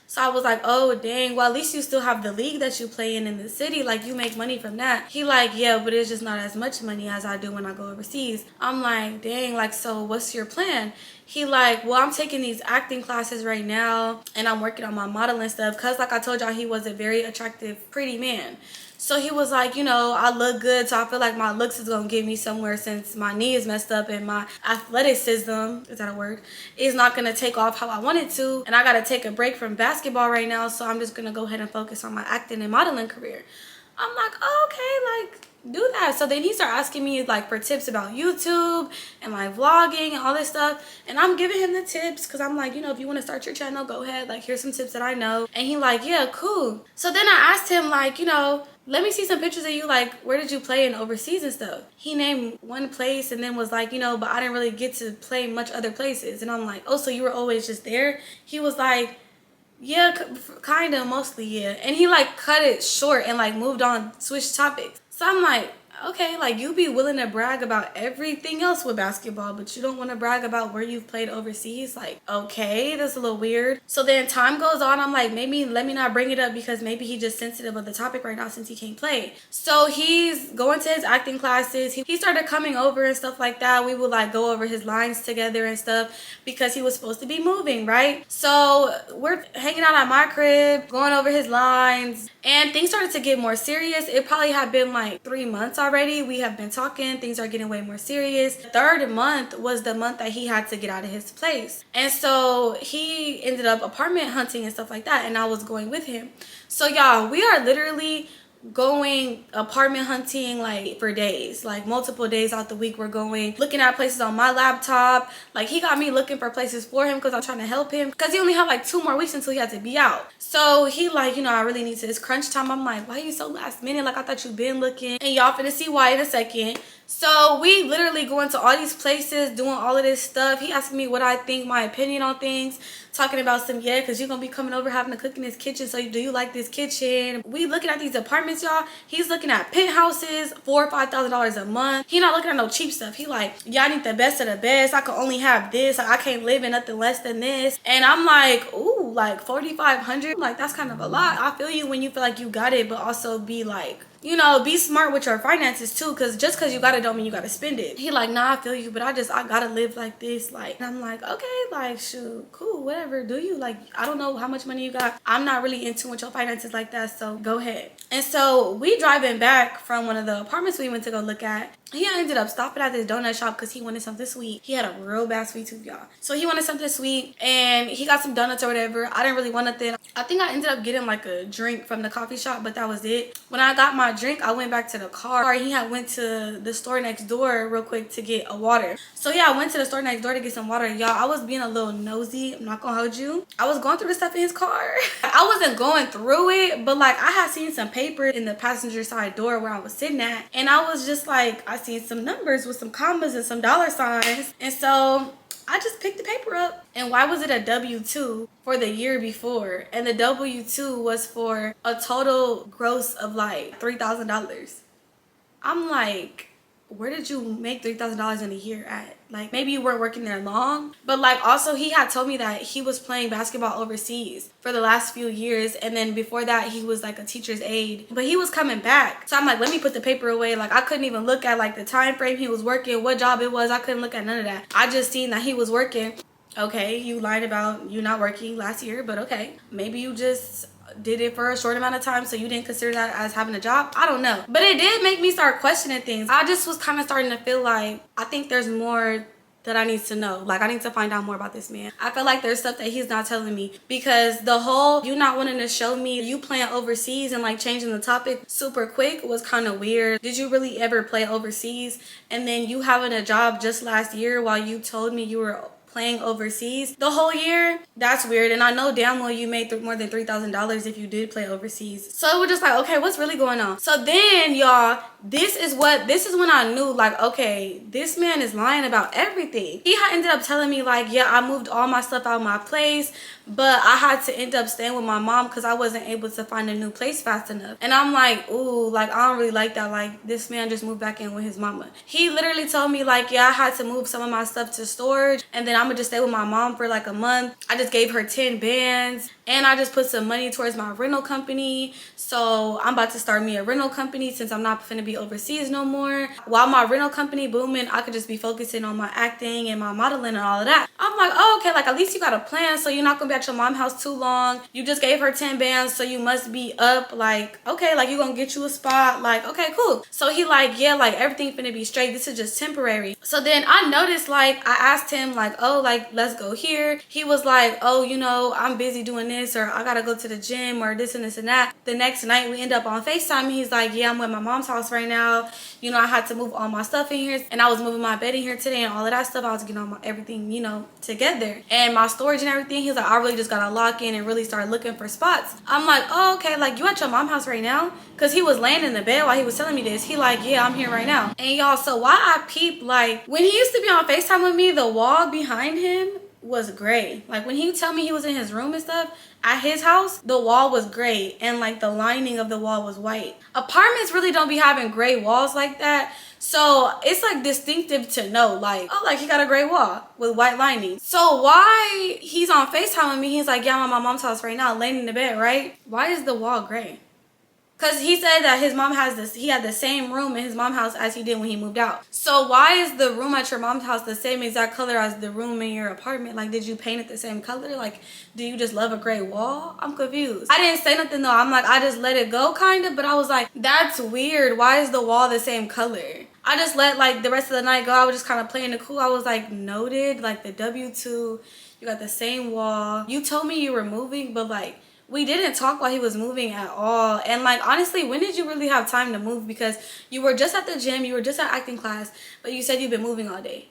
So I was like, oh, dang, well, at least you still have the league that you play in the city. Like, you make money from that. He like, yeah, but it's just not as much money as I do when I go overseas. I'm like, dang, like, so what's your plan? He like, well, I'm taking these acting classes right now, and I'm working on my modeling stuff, because like I told y'all, he was a very attractive, pretty man. So he was like, you know, I look good, so I feel like my looks is going to get me somewhere, since my knee is messed up and my athleticism, is that a word, is not going to take off how I want it to. And I got to take a break from basketball right now, so I'm just going to go ahead and focus on my acting and modeling career. I'm like, oh, okay, like, do that. So then he started asking me like for tips about YouTube and like vlogging and all this stuff, and I'm giving him the tips because I'm like, you know, if you want to start your channel, go ahead, like here's some tips that I know. And he like, yeah, cool. So then I asked him like, you know, let me see some pictures of you, like where did you play in overseas and stuff. He named one place and then was like, you know, but I didn't really get to play much other places. And I'm like, oh, so you were always just there? He was like, yeah, kind of, mostly, yeah. And he like cut it short and like moved on, switched topics. So I'm like, okay, like you be willing to brag about everything else with basketball, but you don't want to brag about where you've played overseas. Like, okay, that's a little weird. So then time goes on. I'm like, maybe let me not bring it up because maybe he's just sensitive of the topic right now since he can't play. So he's going to his acting classes. He started coming over and stuff like that. We would like go over his lines together and stuff because he was supposed to be moving, right? So we're hanging out at my crib, going over his lines, and things started to get more serious. It probably had been like 3 months already. We have been talking. Things are getting way more serious. The third month was the month that he had to get out of his place. And so he ended up apartment hunting and stuff like that. And I was going with him. So y'all, we are literally going apartment hunting like for days, like multiple days out the week. We're going looking at places on my laptop. Like he got me looking for places for him because I'm trying to help him because he only had like 2 more weeks until he had to be out. So he like, you know, I really need to, it's crunch time. I'm like, why are you so last minute? Like I thought you'd been looking. And y'all finna see why in a second. So we literally go into all these places doing all of this stuff. He asking me what I think, my opinion on things, talking about some, yeah, because you're gonna be coming over having to cook in this kitchen, so do you like this kitchen? We looking at these apartments, y'all. He's looking at penthouses, $4,000 or $5,000 a month. He not looking at no cheap stuff. He like, yeah, I need the best of the best. I can only have this. Like, I can't live in nothing less than this. And I'm like, ooh, like 4,500. Like that's kind of a lot. I feel you when you feel like you got it, but also be like, you know, be smart with your finances too, because just because you got it don't mean you got to spend it. He like, nah, I feel you, but I gotta live like this. Like, and I'm like, okay, like, shoot, cool, whatever, do you? Like, I don't know how much money you got. I'm not really into with your finances like that, so go ahead. And so we driving back from one of the apartments we went to go look at. He ended up stopping at this donut shop because he wanted something sweet. He had a real bad sweet tooth, y'all. So he wanted something sweet and he got some donuts or whatever. I didn't really want nothing. I think I ended up getting like a drink from the coffee shop, but that was it. When I got my drink, I went back to the car. He had went to the store next door real quick to get a water. So yeah, I went to the store next door to get some water. Y'all, I was being a little nosy. I'm not gonna hold you. I was going through the stuff in his car. I wasn't going through it, but like I had seen some paper in the passenger side door where I was sitting at. And I was just like, I seen some numbers with some commas and some dollar signs. And so I just picked the paper up. And why was it a W-2 for the year before? And the W-2 was for a total gross of like $3,000. I'm like, where did you make $3,000 in a year at? Like, maybe you weren't working there long, but like also he had told me that he was playing basketball overseas for the last few years, and then before that he was like a teacher's aide, but he was coming back. So I'm like, let me put the paper away. Like I couldn't even look at like the time frame he was working, what job it was. I couldn't look at none of that. I just seen that he was working. Okay, you lied about you not working last year, but okay, maybe you just did it for a short amount of time, so you didn't consider that as having a job. I don't know, but it did make me start questioning things. I just was kind of starting to feel like I think there's more that I need to know. Like I need to find out more about this man. I feel like there's stuff that he's not telling me, because the whole you not wanting to show me you playing overseas and like changing the topic super quick was kind of weird. Did you really ever play overseas? And then you having a job just last year while you told me you were playing overseas the whole year? That's weird. And I know damn well you made more than $3,000 if you did play overseas. So it was just like, okay, what's really going on? So then y'all, this is when I knew like, okay, this man is lying about everything. He had ended up telling me like, yeah, I moved all my stuff out of my place, but I had to end up staying with my mom because I wasn't able to find a new place fast enough. And I'm like, ooh, like I don't really like that. Like this man just moved back in with his mama. He literally told me like, yeah, I had to move some of my stuff to storage, and then I'm gonna just stay with my mom for like a month. I just gave her 10 bands and I just put some money towards my rental company. So I'm about to start me a rental company since I'm not finna be overseas no more. While my rental company booming, I could just be focusing on my acting and my modeling and all of that. I'm like, oh, okay, like at least you got a plan, so you're not gonna be at your mom's house too long. You just gave her 10 bands, so you must be up. Like, okay, like you gonna get you a spot. Like, okay, cool. So he like, yeah, like everything finna be straight. This is just temporary. So then I noticed, like I asked him like, oh, like let's go here. He was like, oh, you know, I'm busy doing this, or I gotta go to the gym, or this and this and that. The next night we end up on FaceTime and he's like, yeah, I'm at my mom's house right now. You know, I had to move all my stuff in here, and I was moving my bed in here today and all of that stuff. I was getting all my everything, you know, together, and my storage and everything. He's like, I really just gotta lock in and really start looking for spots. I'm like, oh, okay, like you at your mom's house right now? Cause he was laying in the bed while he was telling me this. He like, yeah, I'm here right now. And y'all, so why I peep, like when he used to be on FaceTime with me, the wall behind him was gray. Like when he tell me he was in his room and stuff at his house, the wall was gray and like the lining of the wall was white. Apartments really don't be having gray walls like that, so it's like distinctive to know, like, oh, like he got a gray wall with white lining. So why he's on FaceTime with me, he's like, yeah, I'm at my mom's house right now, laying in the bed, right? Why is the wall gray? Because he said that his mom has this, he had the same room in his mom's house as he did when he moved out. So why is the room at your mom's house the same exact color as the room in your apartment? Like, did you paint it the same color? Like, do you just love a gray wall? I'm confused. I didn't say nothing though. I'm like, I just let it go kind of, but I was like, that's weird. Why is the wall the same color? I just let like the rest of the night go. I was just kind of playing the cool. I was like, noted, like the W2, you got the same wall. You told me you were moving, but like, we didn't talk while he was moving at all. And like, honestly, when did you really have time to move? Because you were just at the gym, you were just at acting class, but you said you've been moving all day.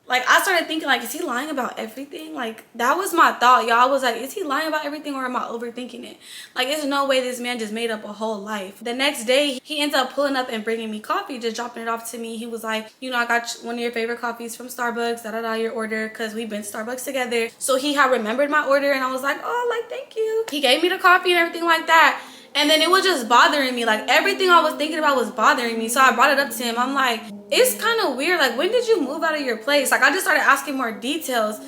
Like, I started thinking, like, is he lying about everything? Like, that was my thought, y'all. I was like, is he lying about everything, or am I overthinking it? Like, there's no way this man just made up a whole life. The next day, he ends up pulling up and bringing me coffee, just dropping it off to me. He was like, you know, I got one of your favorite coffees from Starbucks, da-da-da, your order, because we've been to Starbucks together. So he had remembered my order, and I was like, oh, like, thank you. He gave me the coffee and everything like that. And then it was just bothering me. Like, everything I was thinking about was bothering me. So I brought it up to him. I'm like, it's kind of weird. Like, when did you move out of your place? Like, I just started asking more details.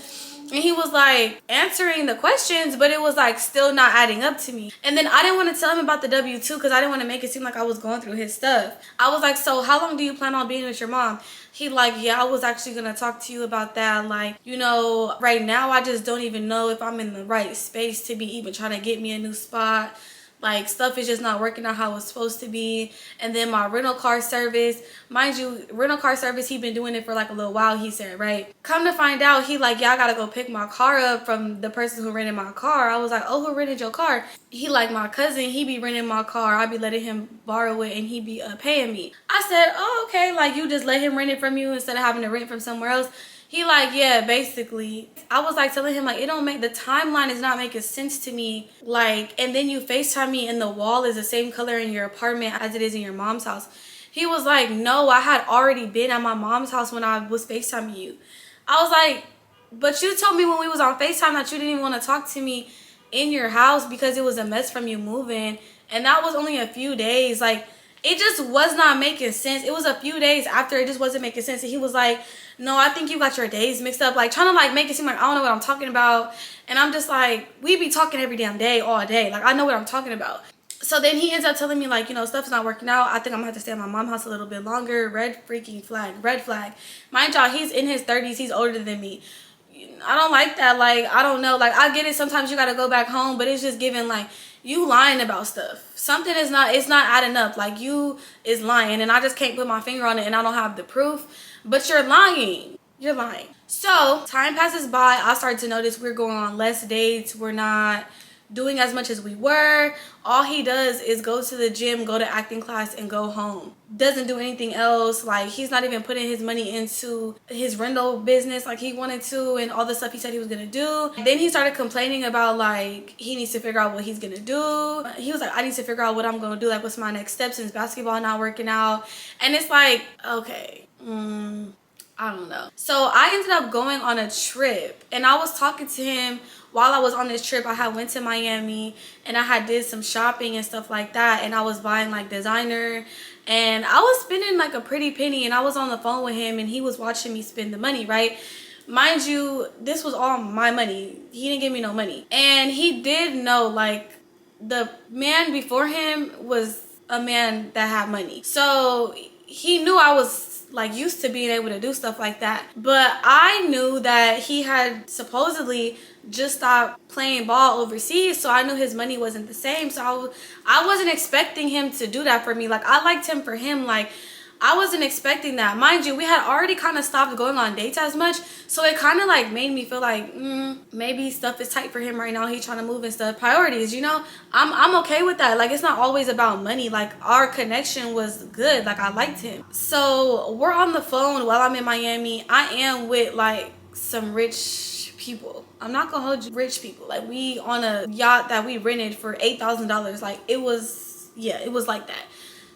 And he was like answering the questions, but it was like still not adding up to me. And then I didn't want to tell him about the W2 because I didn't want to make it seem like I was going through his stuff. I was like, so how long do you plan on being with your mom? He like, yeah, I was actually gonna talk to you about that. Like, you know, right now I just don't even know if I'm in the right space to be even trying to get me a new spot. Like, stuff is just not working out how it's supposed to be. And then my rental car service, mind you, rental car service, he been doing it for like a little while, he said, right? Come to find out, he like, yeah, I gotta go pick my car up from the person who rented my car. I was like, oh, who rented your car? He like, my cousin, he be renting my car. I be letting him borrow it and he be paying me. I said, oh, okay, like you just let him rent it from you instead of having to rent from somewhere else. He like, yeah, basically. I was like telling him, like, it don't make, the timeline is not making sense to me. Like, and then you FaceTime me and the wall is the same color in your apartment as it is in your mom's house. He was like, no, I had already been at my mom's house when I was FaceTiming you. I was like, but you told me when we was on FaceTime that you didn't even want to talk to me in your house because it was a mess from you moving. And that was only a few days. Like, it just was not making sense. It was a few days after it just wasn't making sense. And he was like, no, I think you got your days mixed up. Like, trying to like make it seem like I don't know what I'm talking about. And I'm just like, we be talking every damn day, all day. Like, I know what I'm talking about. So then he ends up telling me, like, you know, stuff's not working out. I think I'm gonna have to stay at my mom's house a little bit longer. Red freaking flag. Red flag. Mind y'all, he's in his 30s. He's older than me. I don't like that. Like, I don't know. Like, I get it. Sometimes you gotta go back home. But it's just giving, like, you lying about stuff. Something is not, it's not adding up. Like, you is lying. And I just can't put my finger on it and I don't have the proof. But you're lying. You're lying. So, time passes by. I started to notice we're going on less dates. We're not doing as much as we were. All he does is go to the gym, go to acting class, and go home. Doesn't do anything else. Like, he's not even putting his money into his rental business like he wanted to, and all the stuff he said he was gonna do. Then he started complaining about, like, he needs to figure out what he's gonna do. He was like, I need to figure out what I'm gonna do, like, what's my next step since basketball not working out. And it's like, okay, I don't know. So I ended up going on a trip, and I was talking to him while I was on this trip. I had went to Miami and I had did some shopping and stuff like that, and I was buying like designer, and I was spending like a pretty penny, and I was on the phone with him and he was watching me spend the money, right? Mind you, this was all my money. He didn't give me no money. And he did know, like, the man before him was a man that had money. So he knew I was like used to being able to do stuff like that. But I knew that he had supposedly just stopped playing ball overseas, so I knew his money wasn't the same. So I wasn't expecting him to do that for me. Like, I liked him for him. Like, I wasn't expecting that. Mind you, we had already kind of stopped going on dates as much, so it kind of like made me feel like maybe stuff is tight for him right now. He's trying to move and stuff. Priorities, you know. I'm okay with that. Like, it's not always about money. Like, our connection was good. Like, I liked him. So we're on the phone while I'm in Miami. I am with like some rich people. I'm not gonna hold you, rich people. Like, we on a yacht that we rented for $8,000. Like, it was, yeah, it was like that.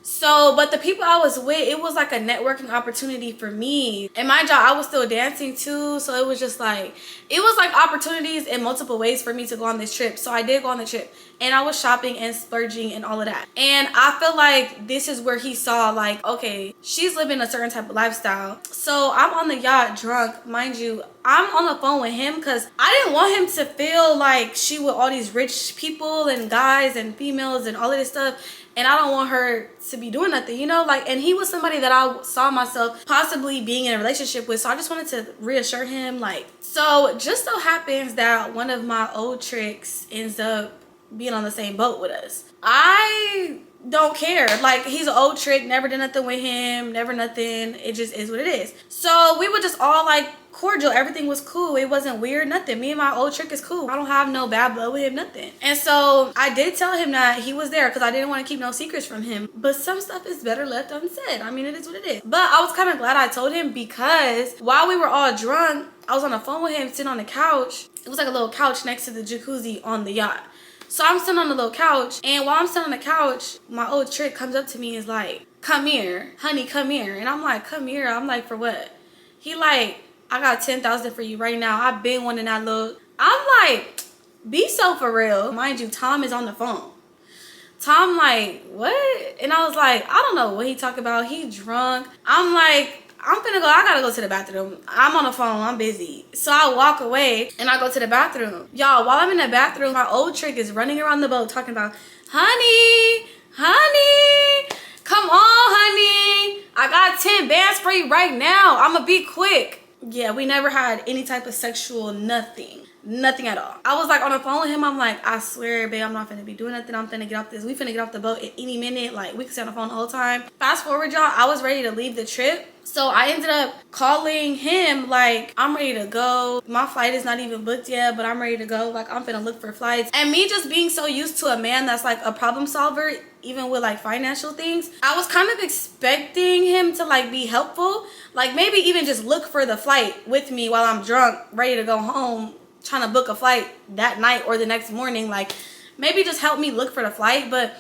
So, but the people I was with, it was like a networking opportunity for me. And mind you, I was still dancing too. So it was just like, it was like opportunities in multiple ways for me to go on this trip. So I did go on the trip and I was shopping and splurging and all of that. And I feel like this is where he saw like, okay, she's living a certain type of lifestyle. So I'm on the yacht drunk, mind you. I'm on the phone with him because I didn't want him to feel like she with all these rich people and guys and females and all of this stuff. And I don't want her to be doing nothing, you know? Like, and he was somebody that I saw myself possibly being in a relationship with. So I just wanted to reassure him, like, so just so happens that one of my old tricks ends up being on the same boat with us. I don't care. Like, he's an old trick, never did nothing with him, never nothing. It just is what it is. So we were just all like cordial. Everything was cool. It wasn't weird, nothing. Me and my old trick is cool. I don't have no bad blood with him, nothing. And so I did tell him that he was there because I didn't want to keep no secrets from him. But some stuff is better left unsaid. I mean, it is what it is. But I was kind of glad I told him because while we were all drunk, I was on the phone with him sitting on the couch. It was like a little couch next to the jacuzzi on the yacht. So I'm sitting on the little couch, and while I'm sitting on the couch, my old trick comes up to me and is like, come here, honey, come here. And I'm like, come here? I'm like, for what? He like, I got 10,000 for you right now. I've been wanting that look. I'm like, be so for real. Mind you, Tom is on the phone. Tom like, what? And I was like, I don't know what he talking about. He drunk. I'm like, I'm finna go. I gotta go to the bathroom. I'm on the phone. I'm busy. So I walk away and I go to the bathroom. Y'all, while I'm in the bathroom, my old trick is running around the boat talking about, honey, come on, honey. I got 10 bands for you right now. I'ma be quick. Yeah, we never had any type of sexual nothing at all. I was like on the phone with him. I'm like, I swear, babe, I'm not finna be doing nothing. I'm finna get off this. We finna get off the boat at any minute. Like, we could stay on the phone the whole time. Fast forward, y'all, I was ready to leave the trip. So I ended up calling him like, I'm ready to go. My flight is not even booked yet, but I'm ready to go. Like, I'm finna look for flights. And me just being so used to a man that's like a problem solver, even with like financial things, I was kind of expecting him to like be helpful. Like, maybe even just look for the flight with me while I'm drunk, ready to go home, trying to book a flight that night or the next morning. Like, maybe just help me look for the flight. But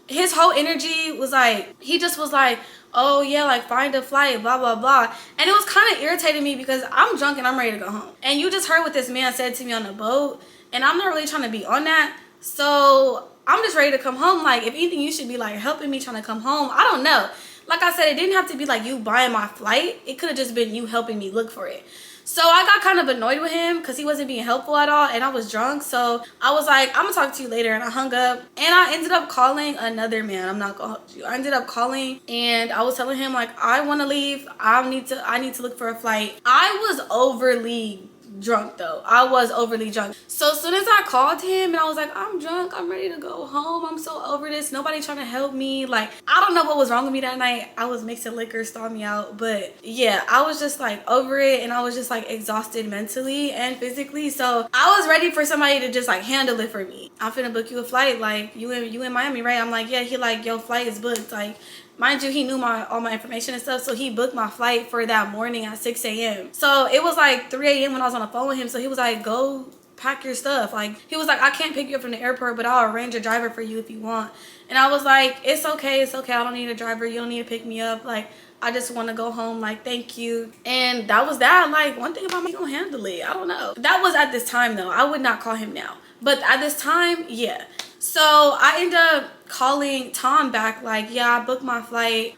his whole energy was like, he just was like, oh yeah, like find a flight, blah blah blah. And it was kind of irritating me because I'm drunk and I'm ready to go home. And you just heard what this man said to me on the boat, and I'm not really trying to be on that. So I'm just ready to come home. Like, if anything, you should be like helping me trying to come home. I don't know. Like I said, it didn't have to be like you buying my flight. It could have just been you helping me look for it. So I got kind of annoyed with him because he wasn't being helpful at all, and I was drunk. So I was like, I'm gonna talk to you later, and I hung up. And I ended up calling another man. I'm not gonna hold you. I ended up calling, and I was telling him like, I want to leave. I need to look for a flight. I was overly drunk though. I was overly drunk. So as soon as I called him and I was like, I'm drunk, I'm ready to go home, I'm so over this, nobody trying to help me. Like, I don't know what was wrong with me that night. I was mixing liquor, stalled me out. But yeah, I was just like over it, and I was just like exhausted mentally and physically. So I was ready for somebody to just like handle it for me. I'm finna book you a flight. Like, you in Miami, right? I'm like, yeah. He like, your flight is booked. Like, mind you, he knew all my information and stuff, so he booked my flight for that morning at 6 a.m. So it was like 3 a.m. when I was on the phone with him. So he was like, go pack your stuff. Like, he was like, I can't pick you up from the airport, but I'll arrange a driver for you if you want. And I was like, it's okay, I don't need a driver. You don't need to pick me up. Like, I just want to go home. Like, thank you. And that was that. Like, one thing about me, gonna handle it. I don't know. That was at this time though. I would not call him now, but at this time, yeah. So I ended up calling Tom back like, yeah, I booked my flight.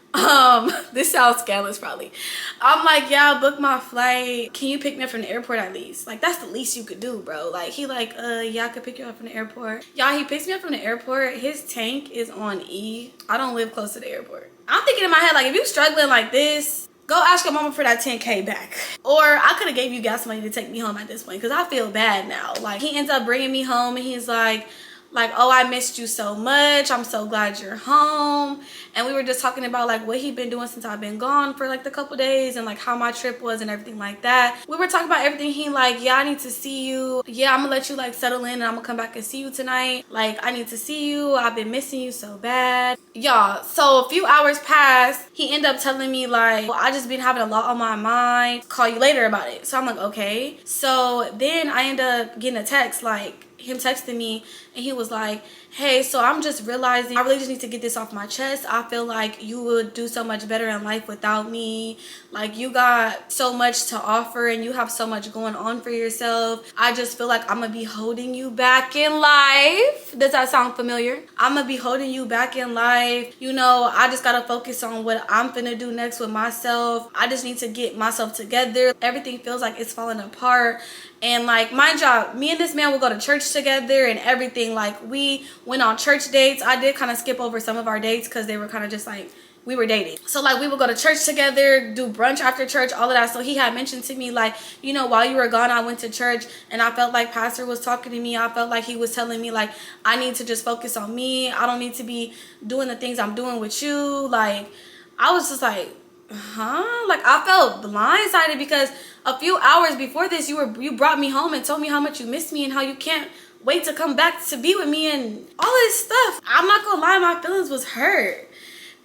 This sounds scandalous probably. I'm like, yeah, I booked my flight. Can you pick me up from the airport at least? Like, that's the least you could do, bro. Like, he like, yeah, I could pick you up from the airport. Y'all, he picks me up from the airport. His tank is on E. I don't live close to the airport. I'm thinking in my head, like, if you struggling like this, go ask your mama for that 10K back. Or I could have gave you gas money to take me home at this point, because I feel bad now. Like, he ends up bringing me home, and he's like, like, oh, I missed you so much, I'm so glad you're home. And we were just talking about like what he'd been doing since I've been gone for like the couple days, and like how my trip was and everything like that. We were talking about everything. He like, yeah, I need to see you, yeah, I'm gonna let you like settle in and I'm gonna come back and see you tonight, like I need to see you, I've been missing you so bad. Y'all, so a few hours passed. He ended up telling me like, well, I just been having a lot on my mind, call you later about it. So I'm like, okay. So then I end up getting a text, like him texting me, and he was like, hey, so I'm just realizing I really just need to get this off my chest. I feel like you would do so much better in life without me. Like, you got so much to offer and you have so much going on for yourself. I just feel like I'm gonna be holding you back in life. Does that sound familiar? I'm gonna be holding you back in life. You know, I just gotta focus on what I'm finna do next with myself. I just need to get myself together. Everything feels like it's falling apart. And like, mind y'all, me and this man will go to church together and everything. Like, we went on church dates. I did kind of skip over some of our dates because they were kind of just like, we were dating. So like, we would go to church together, do brunch after church, all of that. So he had mentioned to me like, you know, while you were gone, I went to church and I felt like pastor was talking to me. I felt like he was telling me like, I need to just focus on me. I don't need to be doing the things I'm doing with you. Like, I was just like, huh? Like, I felt blindsided because a few hours before this, you brought me home and told me how much you missed me and how you can't wait to come back to be with me and all this stuff. I'm not gonna lie, my feelings was hurt.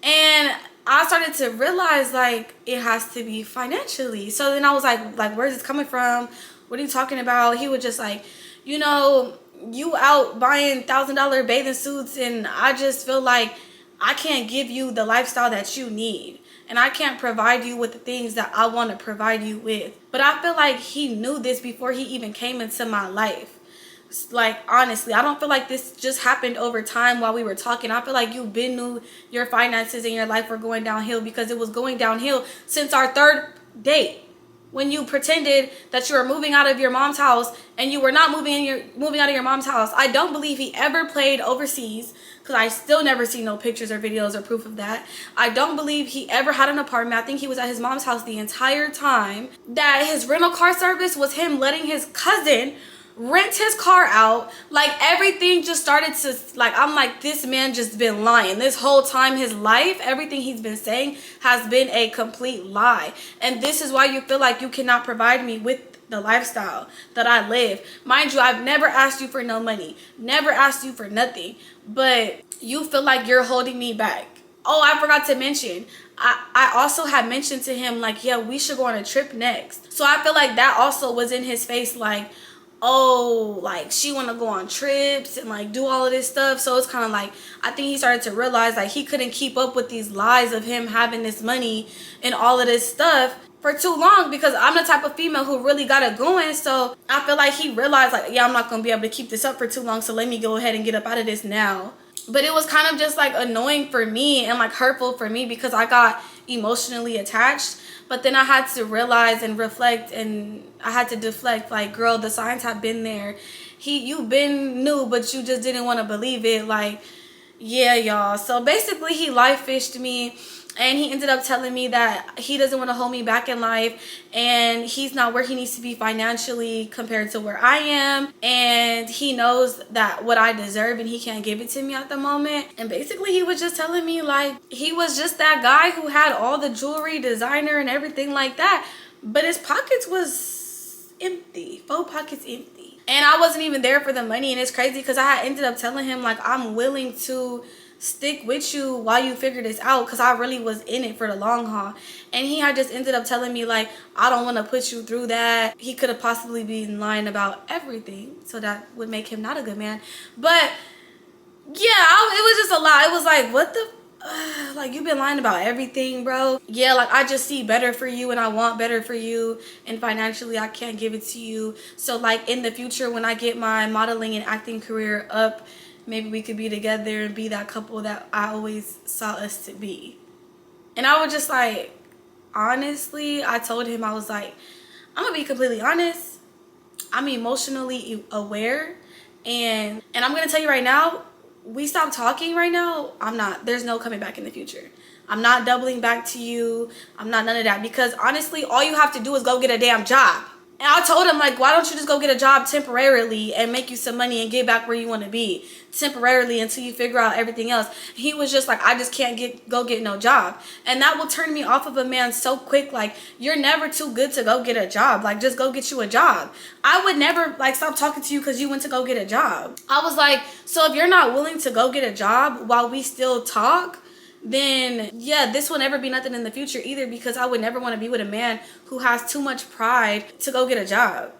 And I started to realize like it has to be financially. So then I was like, where's this coming from? What are you talking about? He was just like, you know, you out buying $1,000 bathing suits and I just feel like I can't give you the lifestyle that you need. And I can't provide you with the things that I want to provide you with. But I feel like he knew this before he even came into my life. Like, honestly, I don't feel like this just happened over time while we were talking. I feel like you been knew your finances and your life were going downhill, because it was going downhill since our third date, when you pretended that you were moving out of your mom's house and you were not moving out of your mom's house. I don't believe he ever played overseas, because I still never see no pictures or videos or proof of that. I don't believe he ever had an apartment. I think he was at his mom's house the entire time. That his rental car service was him letting his cousin rent his car out. Like, everything just started to, like, I'm like, this man just been lying this whole time. His life, everything he's been saying has been a complete lie. And this is why you feel like you cannot provide me with the lifestyle that I live. Mind you, I've never asked you for no money, never asked you for nothing, but you feel like you're holding me back. Oh, I forgot to mention, I also had mentioned to him like, yeah, we should go on a trip next. So I feel like that also was in his face, like, oh, like, she want to go on trips and like do all of this stuff. So it's kind of like, I think he started to realize like he couldn't keep up with these lies of him having this money and all of this stuff for too long, because I'm the type of female who really got it going. So I feel like he realized like, yeah, I'm not gonna be able to keep this up for too long, so let me go ahead and get up out of this now. But it was kind of just like annoying for me and like hurtful for me, because I got emotionally attached. But then I had to realize and reflect, and I had to deflect, like, girl, the signs have been there. You been knew, but you just didn't want to believe it. Like, yeah, y'all. So basically he life fished me, and he ended up telling me that he doesn't want to hold me back in life, and he's not where he needs to be financially compared to where I am, and he knows that what I deserve and he can't give it to me at the moment. And basically he was just telling me like he was just that guy who had all the jewelry, designer and everything like that, but his pockets was empty, faux pockets empty. And I wasn't even there for the money. And it's crazy because I had ended up telling him like, I'm willing to stick with you while you figure this out, because I really was in it for the long haul. And he had just ended up telling me like, I don't want to put you through that. He could have possibly been lying about everything, so that would make him not a good man. But yeah, it was just a lie. It was like, what the like, you've been lying about everything, bro. Yeah, like, I just see better for you and I want better for you, and financially I can't give it to you. So like, in the future when I get my modeling and acting career up, maybe we could be together and be that couple that I always saw us to be. And I was just like, honestly, I told him, I was like, I'm gonna be completely honest, I'm emotionally aware, and I'm gonna tell you right now, we stopped talking right now. There's no coming back in the future. I'm not doubling back to you. I'm not none of that, because honestly, all you have to do is go get a damn job. And I told him, like, why don't you just go get a job temporarily and make you some money and get back where you want to be temporarily until you figure out everything else. He was just like, I just can't go get no job. And that will turn me off of a man so quick. Like, you're never too good to go get a job. Like, just go get you a job. I would never, like, stop talking to you because you went to go get a job. I was like, so if you're not willing to go get a job while we still talk, then yeah, this will never be nothing in the future either, because I would never want to be with a man who has too much pride to go get a job.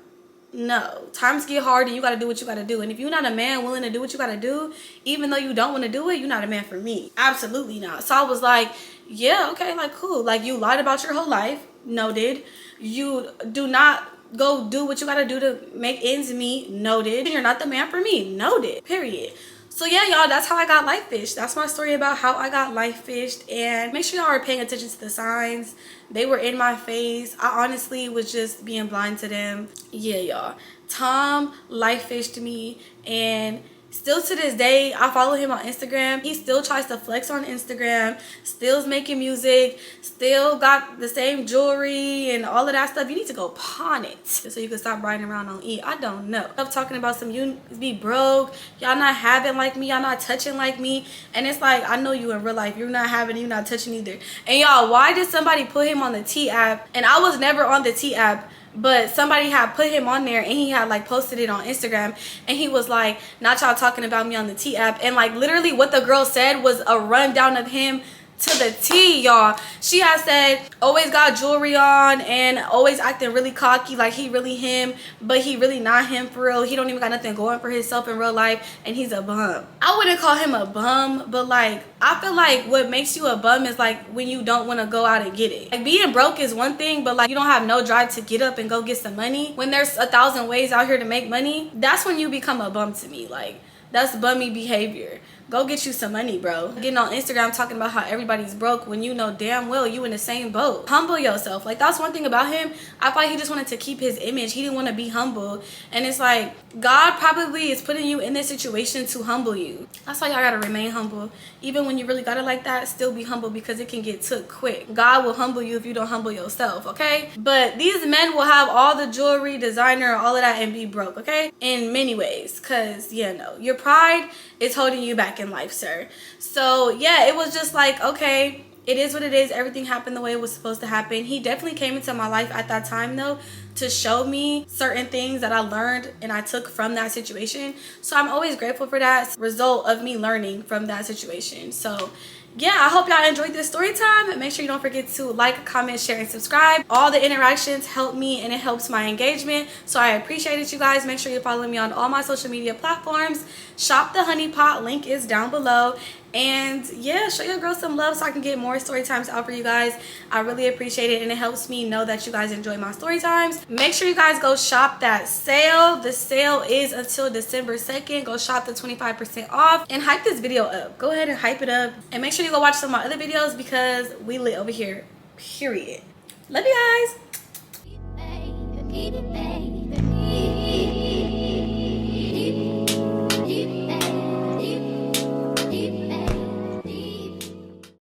No, times get hard and you got to do what you got to do. And if you're not a man willing to do what you got to do, even though you don't want to do it, you're not a man for me. Absolutely not. So I was like, yeah, okay, like, cool. Like, you lied about your whole life. Noted. You do not go do what you got to do to make ends meet. Noted. You're not the man for me. Noted. Period. So yeah, y'all, that's how I got life fished. That's my story about how I got life fished. And make sure y'all are paying attention to the signs. They were in my face. I honestly was just being blind to them. Yeah, y'all. Tom life fished me, and still to this day, I follow him on Instagram. He still tries to flex on Instagram, still's making music, still got the same jewelry and all of that stuff. You need to go pawn it so you can stop riding around on E. I don't know. I'm talking about some, you be broke, y'all not having like me, y'all not touching like me. And it's like, I know you in real life, you're not having, you're not touching either. And y'all, why did somebody put him on the T app? And I was never on the T app, but somebody had put him on there, and he had like posted it on Instagram, and he was like, not y'all talking about me on the T app. And like literally what the girl said was a rundown of him to the T, y'all. She had said, always got jewelry on and always acting really cocky, like he really him, but he really not him for real. He don't even got nothing going for himself in real life, and he's a bum. I wouldn't call him a bum, but like, I feel like what makes you a bum is like when you don't want to go out and get it. Like, being broke is one thing, but like you don't have no drive to get up and go get some money when there's 1,000 ways out here to make money. That's when you become a bum to me. Like, that's bummy behavior. Go get you some money, bro. Getting on Instagram talking about how everybody's broke when you know damn well you in the same boat. Humble yourself. Like, that's one thing about him. I thought he just wanted to keep his image. He didn't want to be humble. And it's like, God probably is putting you in this situation to humble you. That's why y'all gotta remain humble. Even when you really got it like that, still be humble, because it can get took quick. God will humble you if you don't humble yourself, okay? But these men will have all the jewelry, designer, all of that, and be broke, okay? In many ways, because, yeah, no. Your pride is holding you back in life, sir. So yeah, it was just like, okay, it is what it is. Everything happened the way it was supposed to happen. He definitely came into my life at that time though to show me certain things that I learned and I took from that situation. So I'm always grateful for that result of me learning from that situation. So yeah, I hope y'all enjoyed this story time. Make sure you don't forget to like, comment, share, and subscribe. All the interactions help me and it helps my engagement, so I appreciate it, you guys. Make sure you're following me on all my social media platforms. Shop the honey pot, link is down below. And yeah, show your girl some love so I can get more story times out for you guys. I really appreciate it, and it helps me know that you guys enjoy my story times. Make sure you guys go shop that sale. The sale is until December 2nd. Go shop the 25% off and hype this video up. Go ahead and hype it up, and make sure you go watch some of my other videos because we lit over here, period. Love you guys.